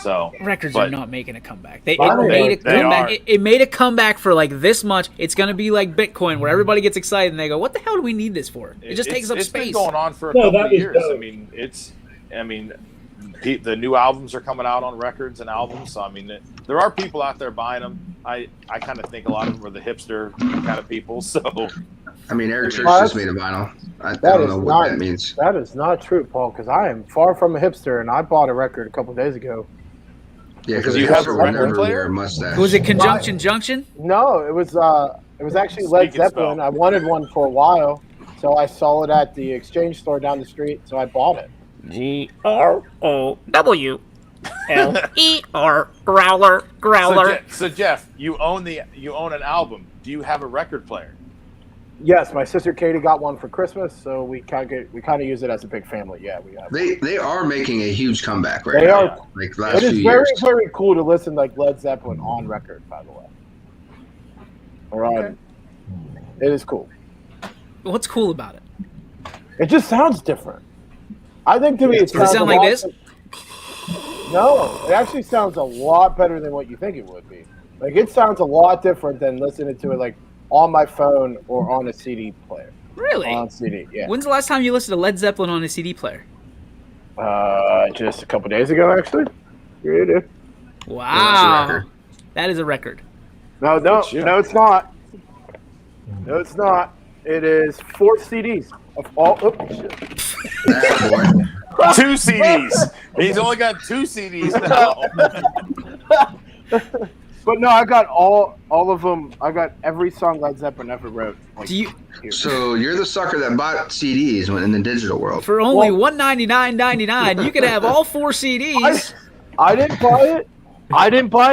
So records are not making a comeback. It made a comeback for like this much. It's going to be like Bitcoin, where everybody gets excited and they go, "What the hell do we need this for?" It just takes up space. It's been going on for a couple of years. I mean, the new albums are coming out on records and albums. So I mean, there are people out there buying them. I kind of think a lot of them are the hipster kind of people. So. I mean, Eric Church just made a vinyl. I don't know what that means. That is not true, Paul, because I am far from a hipster, and I bought a record a couple days ago. Yeah, because you have a record player. Mustache. Was it Conjunction Junction? No, it was actually Led Zeppelin. I wanted one for a while, so I saw it at the Exchange store down the street, so I bought it. GROWLER, growler. So Jeff, you own an album. Do you have a record player? Yes, my sister Katie got one for Christmas, so we kind of use it as a big family. Yeah, we have. They are making a huge comeback right now. Are. Like last few years. It is very, very cool to listen like Led Zeppelin on record, by the way. Okay. It is cool. What's cool about it? It just sounds different. I think to me it sounds like this. No, it actually sounds a lot better than what you think it would be. Like it sounds a lot different than listening to it like on my phone or on a CD player. Really? On CD, yeah. When's the last time you listened to Led Zeppelin on a CD player? Just a couple days ago, actually. Yeah, dude. Wow. That is a record. No, it's not. No, it's not. It is 4 CDs of all. Oh, shit. 2 CDs. He's only got 2 CDs now. But no, I got all of them. I got every song Led Zeppelin ever wrote. So you're the sucker that bought CDs when in the digital world. For only $199.99, you could have all 4 CDs. I didn't buy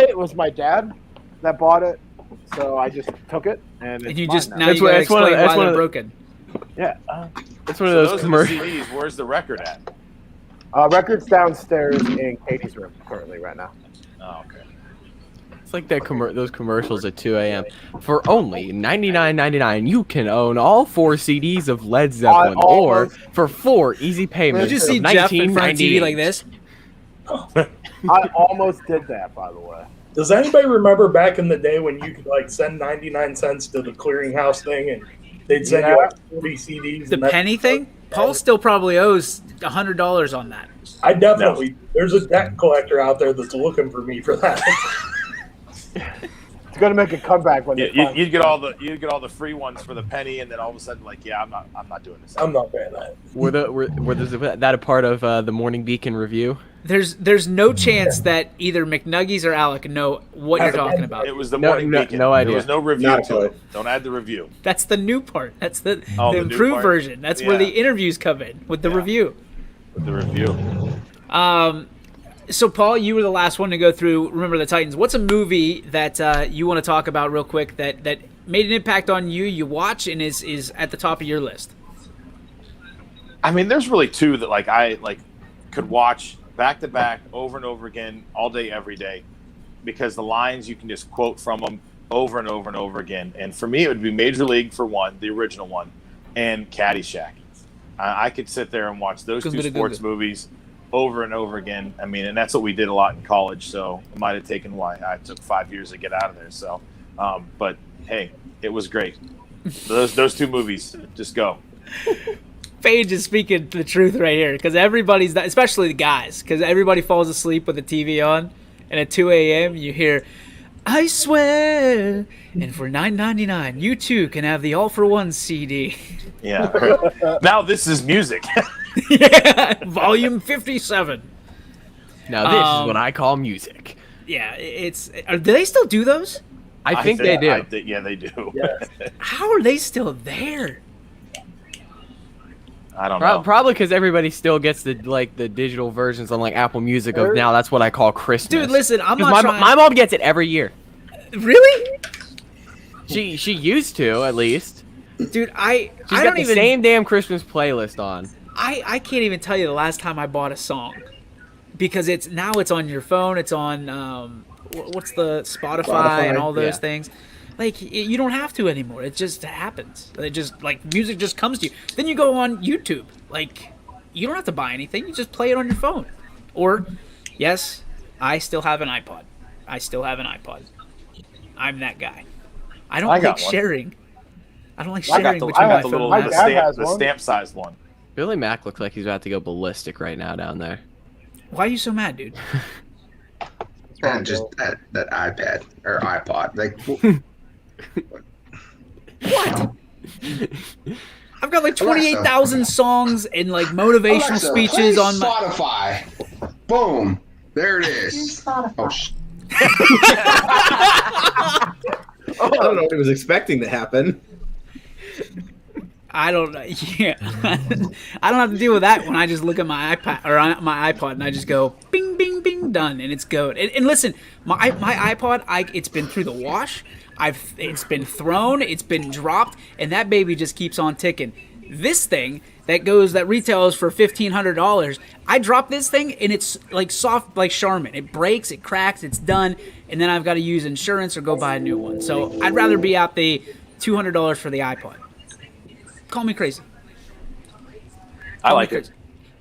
it. It was my dad that bought it. So I just took it, and you just now you gotta explain why they're broken. Yeah, it's one of those commercials. CDs, where's the record at? Record's downstairs in Katie's room currently right now. Oh, okay. It's like those commercials at 2 a.m. For only $99.99, you can own all 4 CDs of Led Zeppelin, or for 4 easy payments. You just see Jeff in front of TV like this. I almost did that, by the way. Does anybody remember back in the day when you could like send 99 cents to the clearinghouse thing and they'd send you like 40 CDs? The penny thing? Paul still probably owes $100 on that. I definitely. There's a debt collector out there that's looking for me for that. It's gonna make a comeback when you'd get all the free ones for the penny, and then all of a sudden, like, I'm not doing this. I'm not paying that. Were that a part of the Morning Beacon review? There's no chance that either McNuggies or Alec know what you're talking about. It was the morning beacon. No idea. There was no review Not a to clue. it. Don't add the review. That's the new part. That's the Oh, the new improved part? version. That's where the Yeah. interviews come in with the review. With the review. So, Paul, you were the last one to go through Remember the Titans. What's a movie that you want to talk about real quick that made an impact on you, you watch, and is at the top of your list? I mean, there's really two that I could watch back to back over and over again all day, every day, because the lines you can just quote from them over and over and over again. And for me, it would be Major League for one, the original one, and Caddyshack. I could sit there and watch those two sports movies over and over again. I mean, and that's what we did a lot in college. So it might have taken I took 5 years to get out of there. So, but hey, it was great. Those two movies, just go. Paige is speaking the truth right here, because everybody's, especially the guys, because everybody falls asleep with the TV on, and at 2 a.m. you hear, "I swear," and for $9.99, you too can have the All for One CD. Yeah. Now this is music. Yeah, volume 57. Now this is what I call music. Yeah, do they still do those? I think they do. Yeah, they do. Yes. How are they still there? I don't know. Probably because everybody still gets the digital versions on Apple Music of now. That's what I call Christmas. Dude, listen, I'm not trying. My mom gets it every year. Really? She used to, at least. Dude, She's got the same damn Christmas playlist on. I can't even tell you the last time I bought a song, because it's on your phone. It's on what's the Spotify and all those things. You don't have to anymore. It just happens. It just music just comes to you. Then you go on YouTube. You don't have to buy anything. You just play it on your phone. Or, yes, I still have an iPod. I'm that guy. I don't like sharing. I don't like sharing between my phone and the stamp-sized one. Billy Mack looks like he's about to go ballistic right now down there. Why are you so mad, dude? And just that iPad or iPod. What? I've got 28,000 songs and motivational Alexa, speeches play on my Spotify. Boom. There it is. Oh, I don't know what he was expecting to happen. I don't know. Yeah, I don't have to deal with that when I just look at my iPad or on my iPod and I just go bing, bing, bing, done, and it's good. And listen, my iPod, it's been through the wash. It's been thrown, it's been dropped, and that baby just keeps on ticking. This thing that retails for $1,500, I drop this thing and it's soft like Charmin. It breaks, it cracks, it's done, and then I've got to use insurance or go buy a new one. So I'd rather be out the $200 for the iPod. Call me crazy. I like it.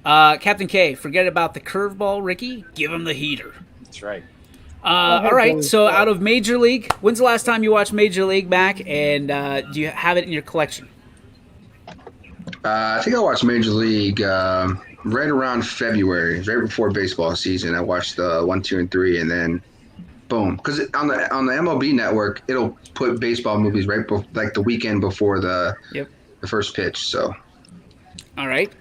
Captain K, forget about the curveball, Ricky. Give him the heater. That's right. All right, so out of Major League, when's the last time you watched Major League, Mac? And do you have it in your collection? I think I watched Major League right around February, right before baseball season. I watched 1, 2, and 3, and then boom. Because on the MLB network, it'll put baseball movies right the weekend before the first pitch. So, all right,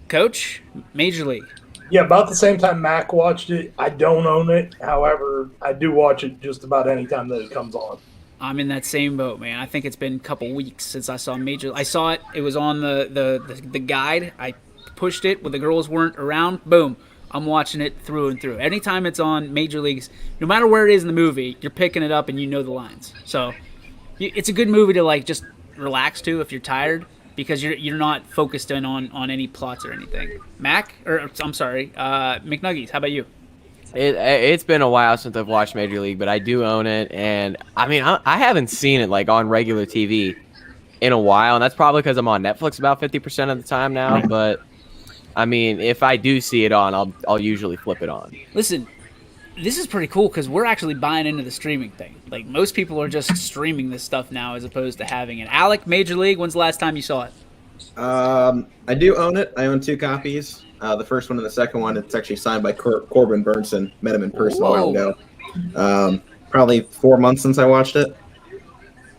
Coach, Major League. Yeah, about the same time Mac watched it. I don't own it. However, I do watch it just about any time that it comes on. I'm in that same boat, man. I think it's been a couple weeks since I saw Major. I saw it. It was on the guide. I pushed it when the girls weren't around. Boom. I'm watching it through and through. Anytime it's on Major Leagues, no matter where it is in the movie, you're picking it up and you know the lines. So it's a good movie to just relax to if you're tired, because you're not focused in on any plots or anything. McNuggies, how about you? It's been a while since I've watched Major League, but I do own it, and I mean I haven't seen it on regular TV in a while, and that's probably because I'm on Netflix about 50% of the time now. But I mean, if I do see it on, I'll usually flip it on. Listen, this is pretty cool because we're actually buying into the streaming thing. Most people are just streaming this stuff now as opposed to having it. Alec, Major League, when's the last time you saw it? I do own it. I own 2 copies. The first one and the second one, it's actually signed by Corbin Burnson. Met him in person a while ago. Probably 4 months since I watched it.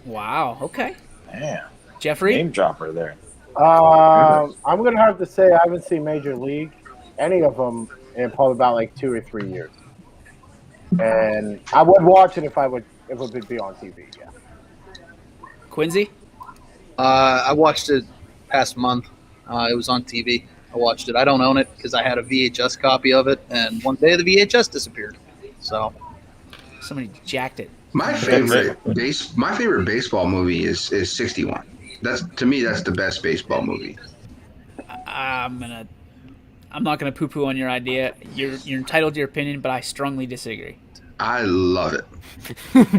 Wow. Okay. Man. Jeffrey? Name dropper there. I'm going to have to say I haven't seen Major League, any of them, in probably about like 2 or 3 years. And I would watch it if it would be on TV. Yeah. Quincy? I watched it past month. It was on TV. I watched it. I don't own it because I had a VHS copy of it, and one day the VHS disappeared. So somebody jacked it. My favorite baseball movie is 61. To me that's the best baseball movie. I'm not gonna poo-poo on your idea. You're entitled to your opinion, but I strongly disagree. I love it.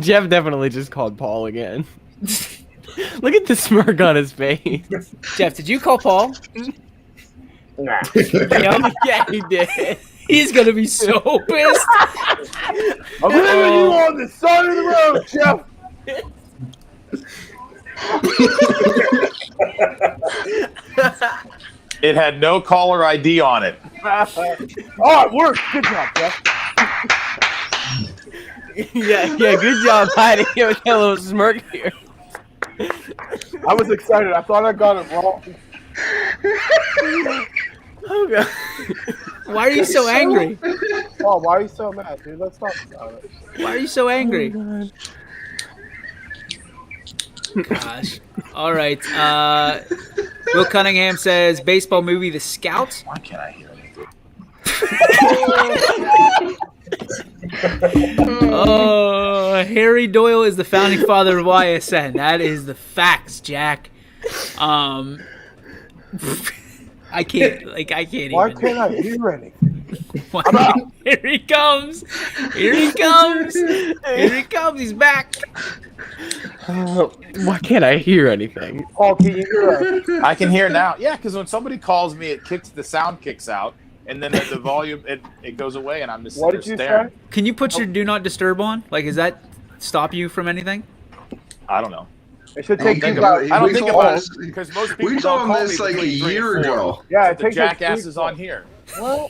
Jeff definitely just called Paul again. Look at the smirk on his face. Jeff, did you call Paul? Nah. Yeah, he did. He's gonna be so pissed. I'm leaving you on the side of the road, Jeff. It had no caller ID on it. Oh, it worked. Good job, Jeff. yeah, good job hiding it with that little smirk here. I was excited. I thought I got it wrong. Oh, God. Why are you so angry? Oh, why are you so mad, dude? Let's talk about it. Why are you so angry? Oh, gosh. All right. Will Cunningham says baseball movie The Scouts. Why can't I hear anything? Oh, Harry Doyle is the founding father of YSN. That is the facts, Jack. I can't Why even. can't I hear anything? Here he comes. Here he comes. Here he comes. He's back. Why can't I hear anything? Paul, can you hear us? I can hear now. Yeah, because when somebody calls me, the sound kicks out, and then the volume it goes away, and I'm just What did you staring. say? Can you put your do not disturb on? Like, does that stop you from anything? I don't know. It should I take don't you think about. about it. I don't We think told about us- it because most people We don't told him call this me like a between 3 year and 4. ago. Yeah, it The takes like jackass 3 is on here. Well,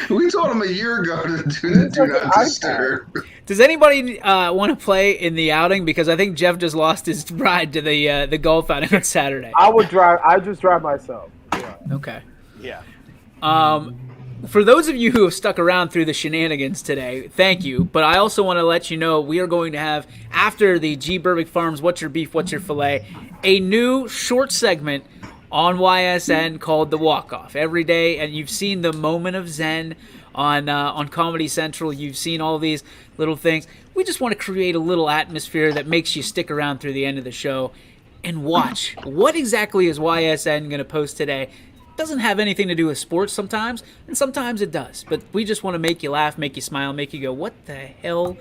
We told him a year ago to do not disturb. Does anybody want to play in the outing? Because I think Jeff just lost his ride to the golf outing on Saturday. I would drive. I just drive myself. Yeah. Okay. Yeah. For those of you who have stuck around through the shenanigans today, thank you. But I also want to let you know we are going to have, after the G. Burbick Farms What's Your Beef, What's Your Filet, a new short segment on YSN called The Walk-Off. Every day, and you've seen the Moment of Zen on Comedy Central. You've seen all these little things. We just want to create a little atmosphere that makes you stick around through the end of the show and watch. What exactly is YSN going to post today? Doesn't have anything to do with sports sometimes, and sometimes it does. But we just want to make you laugh, make you smile, make you go, what the hell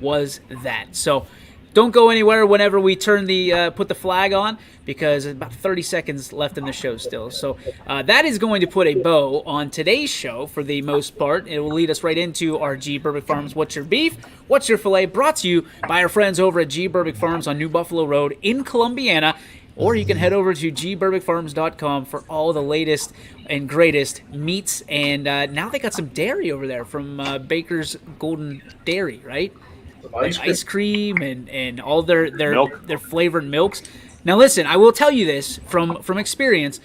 was that? So don't go anywhere whenever we turn put the flag on, because about 30 seconds left in the show still. So that is going to put a bow on today's show for the most part. It will lead us right into our G. Burbick Farms What's Your Beef, What's Your Filet, brought to you by our friends over at G. Burbick Farms on New Buffalo Road in Columbiana. Or you can head over to gburbickfarms.com for all the latest and greatest meats. And now they got some dairy over there from Baker's Golden Dairy, right? Like ice cream and all their flavored milks. Now listen, I will tell you this from experience.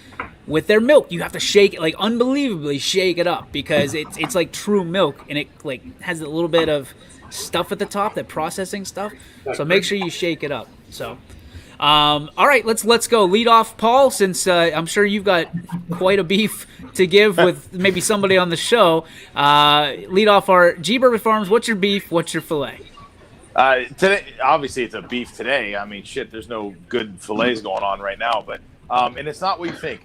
With their milk, you have to shake it, like unbelievably shake it up, because it's like true milk, and it like has a little bit of stuff at the top, that processing stuff. So make sure you shake it up. So. All right, let's go. Lead off, Paul, since I'm sure you've got quite a beef to give with maybe somebody on the show. Lead off our G. Burbick Farms. What's your beef? What's your filet? Today, obviously, it's a beef today. I mean, shit, there's no good fillets going on right now, but and it's not what you think.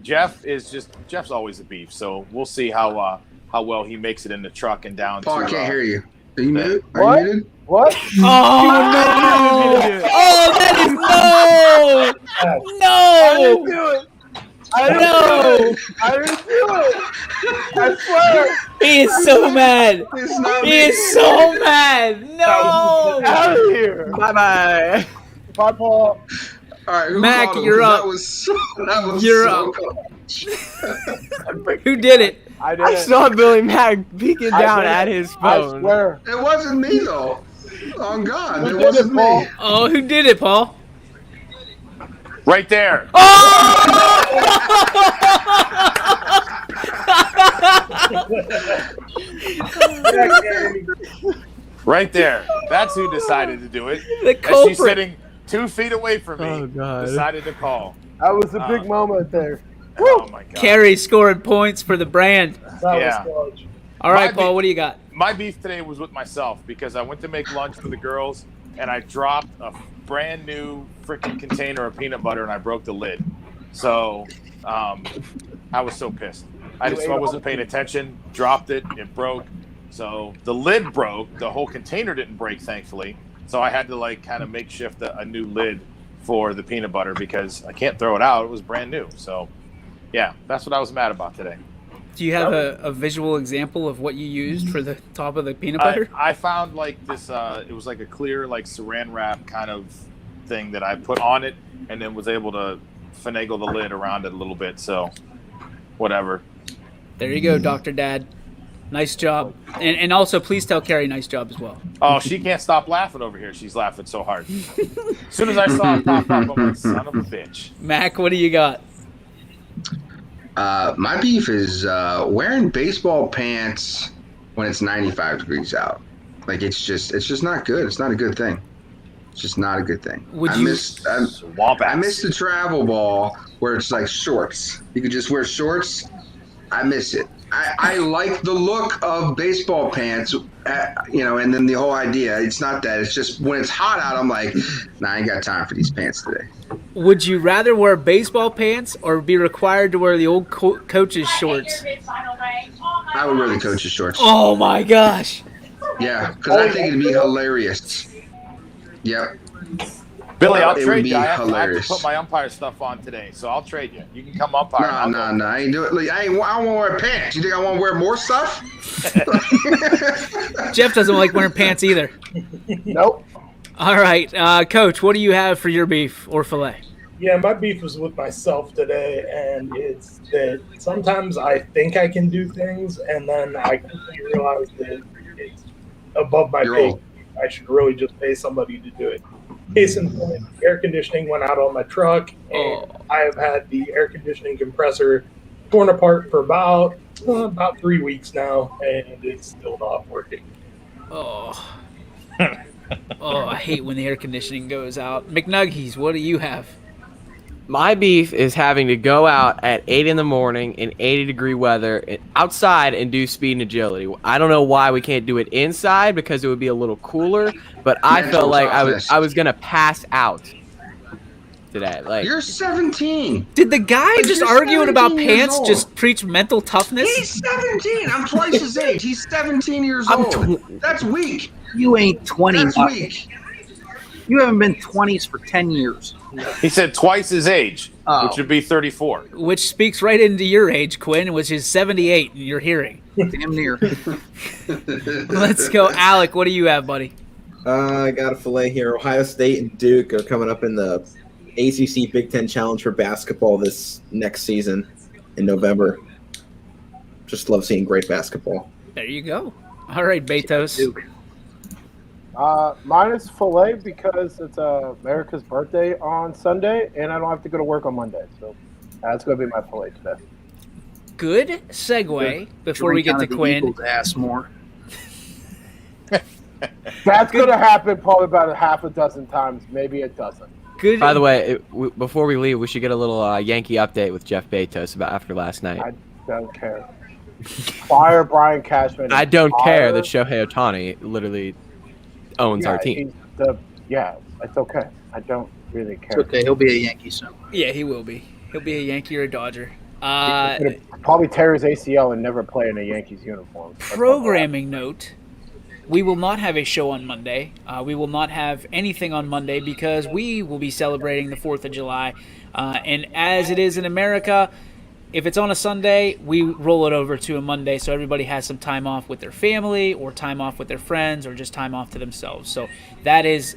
Jeff's always a beef, so we'll see how well he makes it in the truck and down. Paul, I can't hear you. Are you muted? What? Are you muted? What? Oh no! Oh, that is no! I didn't do it. I didn't do it. I swear. He is so mad. He is so mad. No! Out of here. Bye. Bye, Paul. All right, Mac, called him? you're 'Cause up. You're You're up. up. Who did it? I did I it. saw Billy Mack peeking down at his I phone. swear. It wasn't me though. Oh God, Who it did wasn't it, Paul? me. Oh, who did it, Paul? Right there. Right there. That's who decided to do it. The As culprit. she's sitting 2 feet away from me, Oh, God. decided to call. That was a big moment there. Oh my God. Carrie scoring points for the brand. That Yeah. was clutch. All right, My Paul, beef- what do you got? My beef today was with myself because I went to make lunch for the girls and I dropped a brand new freaking container of peanut butter and I broke the lid. So I was so pissed. I wasn't paying attention, dropped it, it broke. So the lid broke. The whole container didn't break, thankfully. So I had to like kind of makeshift a new lid for the peanut butter because I can't throw it out. It was brand new. So yeah, that's what I was mad about today. Do you have a visual example of what you used for the top of the peanut butter? I found like this, it was like a clear like saran wrap kind of thing that I put on it and then was able to finagle the lid around it a little bit. So whatever. There you go, Dr. Dad. Nice job. And also, please tell Carrie nice job as well. Oh, she can't stop laughing over here. She's laughing so hard. As soon as I saw it pop up, I'm like, son of a bitch. Mac, what do you got? My beef is wearing baseball pants when it's 95 degrees out. Like it's just not good. It's not a good thing. It's just not a good thing. I miss the travel ball where it's like shorts. You could just wear shorts. I miss it. I like the look of baseball pants, and then the whole idea. It's not that. It's just when it's hot out, I'm like, nah, I ain't got time for these pants today. Would you rather wear baseball pants or be required to wear the old coach's shorts? I would wear the coach's shorts. Oh, my gosh. Yeah, because I think it'd be hilarious. Yep. Billy, I'll It would trade be you. I have to hilarious. put my umpire stuff on today, so I'll trade you. You can come umpire. No, I ain't do it. Like, I want to wear pants. You think I want to wear more stuff? Jeff doesn't like wearing pants either. Nope. All right, Coach, what do you have for your beef or filet? Yeah, my beef was with myself today, and it's that sometimes I think I can do things, and then I quickly realize that it's above my pay. I should really just pay somebody to do it. Case in point, air conditioning went out on my truck, and I have had the air conditioning compressor torn apart for about 3 weeks now, and it's still not working. Oh, I hate when the air conditioning goes out. McNuggies, what do you have? My beef is having to go out at 8 in the morning in 80-degree weather outside and do speed and agility. I don't know why we can't do it inside because it would be a little cooler, but I felt like I was going to pass out today. Like, You're 17. Did the guy just you're arguing about 17 years pants old. just preach mental toughness? He's 17. I'm twice his age. He's 17 years old. That's weak. You ain't 20. That's weak. You haven't been 20s for 10 years. He said twice his age, which would be 34. Which speaks right into your age, Quinn, which is 78 in your hearing. Damn near. Let's go. Alec, what do you have, buddy? I got a filet here. Ohio State and Duke are coming up in the ACC Big Ten Challenge for basketball this next season in November. Just love seeing great basketball. There you go. All right, Betos. Mine is filet because it's America's birthday on Sunday, and I don't have to go to work on Monday. So that's going to be my filet today. Good segue before we get to Quinn. Ask more. That's going to happen probably about a half a dozen times, maybe a dozen. Good. by the way, before we leave, we should get a little Yankee update with Jeff Bezos about after last night. I don't care. Fire Brian Cashman. I don't care that Shohei Ohtani literally owns our team. It's okay. I don't really care. It's okay. He'll be a Yankee soon. Yeah, he will be. He'll be a Yankee or a Dodger. Probably tear his ACL and never play in a Yankees uniform. Programming note. We will not have a show on Monday. We will not have anything on Monday because we will be celebrating the 4th of July. And as it is in America, if it's on a Sunday, we roll it over to a Monday so everybody has some time off with their family or time off with their friends or just time off to themselves. So that is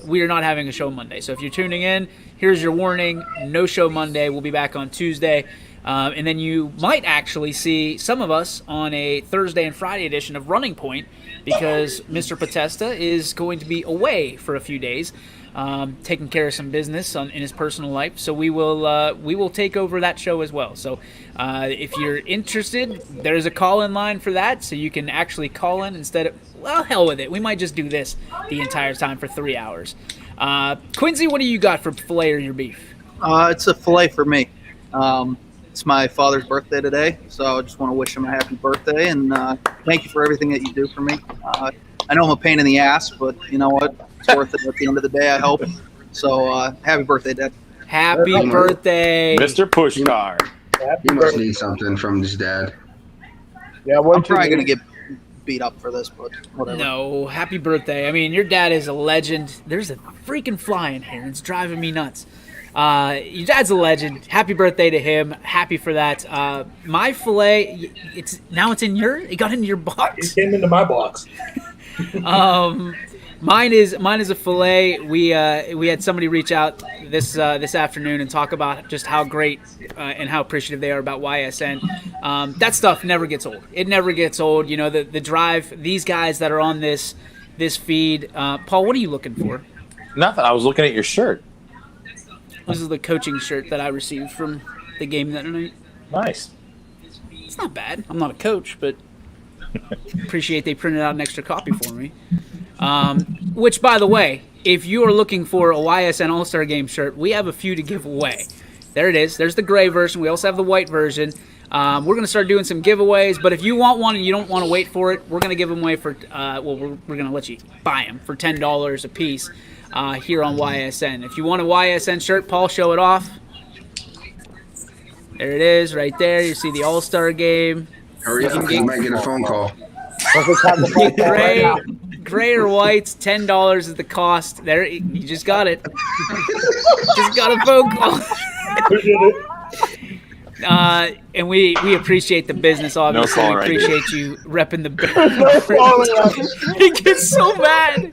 we are not having a show Monday. So if you're tuning in, here's your warning. No show Monday. We'll be back on Tuesday. And then you might actually see some of us on a Thursday and Friday edition of Running Point because Mr. Potesta is going to be away for a few days. taking care of some business in his personal life. So we will take over that show as well. So if you're interested, there's a call-in line for that, so you can actually call in instead of, well, hell with it. We might just do this the entire time for 3 hours. Quincy, what do you got for filet or your beef? It's a filet for me. It's my father's birthday today, so I just want to wish him a happy birthday and thank you for everything that you do for me. I know I'm a pain in the ass, but you know what? It's worth it at the end of the day, I hope. So happy birthday, Dad. Happy birthday, Mr. Pushkar. He must need something from his dad. Yeah, I'm probably going to get beat up for this, but whatever. No, happy birthday. I mean, your dad is a legend. There's a freaking fly in here. It's driving me nuts. Your dad's a legend. Happy birthday to him. Happy for that. My filet, it got into your box. It came into my box. Mine is a filet. We had somebody reach out this afternoon and talk about just how great and how appreciative they are about YSN. That stuff never gets old. It never gets old. You know, the drive. These guys that are on this feed. Paul, what are you looking for? Nothing. I was looking at your shirt. This is the coaching shirt that I received from the game that night. Nice. It's not bad. I'm not a coach, but appreciate they printed out an extra copy for me. Which, by the way, if you are looking for a YSN All-Star Game shirt, we have a few to give away. There it is. There's the gray version. We also have the white version. We're going to start doing some giveaways, but if you want one and you don't want to wait for it, we're going to give them away for, we're going to let you buy them for $10 a piece here on YSN. If you want a YSN shirt, Paul, show it off. There it is, right there. You see the All-Star Game. Hurry up, you might get a phone call. Gray or whites, $10 is the cost. There, you just got it. Just got a phone call. And we appreciate the business, obviously. We appreciate you repping the Bears. He gets so mad.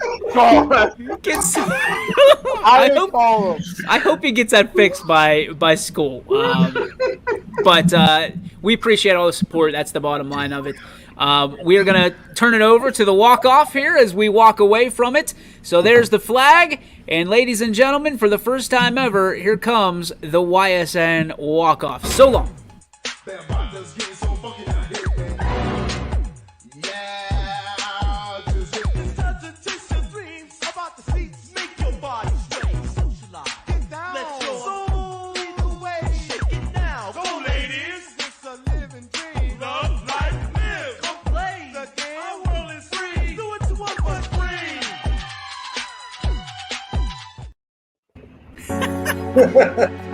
I hope he gets that fixed by school. But we appreciate all the support. That's the bottom line of it. We are going to turn it over to the walk-off here as we walk away from it. So there's the flag. And ladies and gentlemen, for the first time ever, here comes the YSN walk-off. So long. Ha ha ha.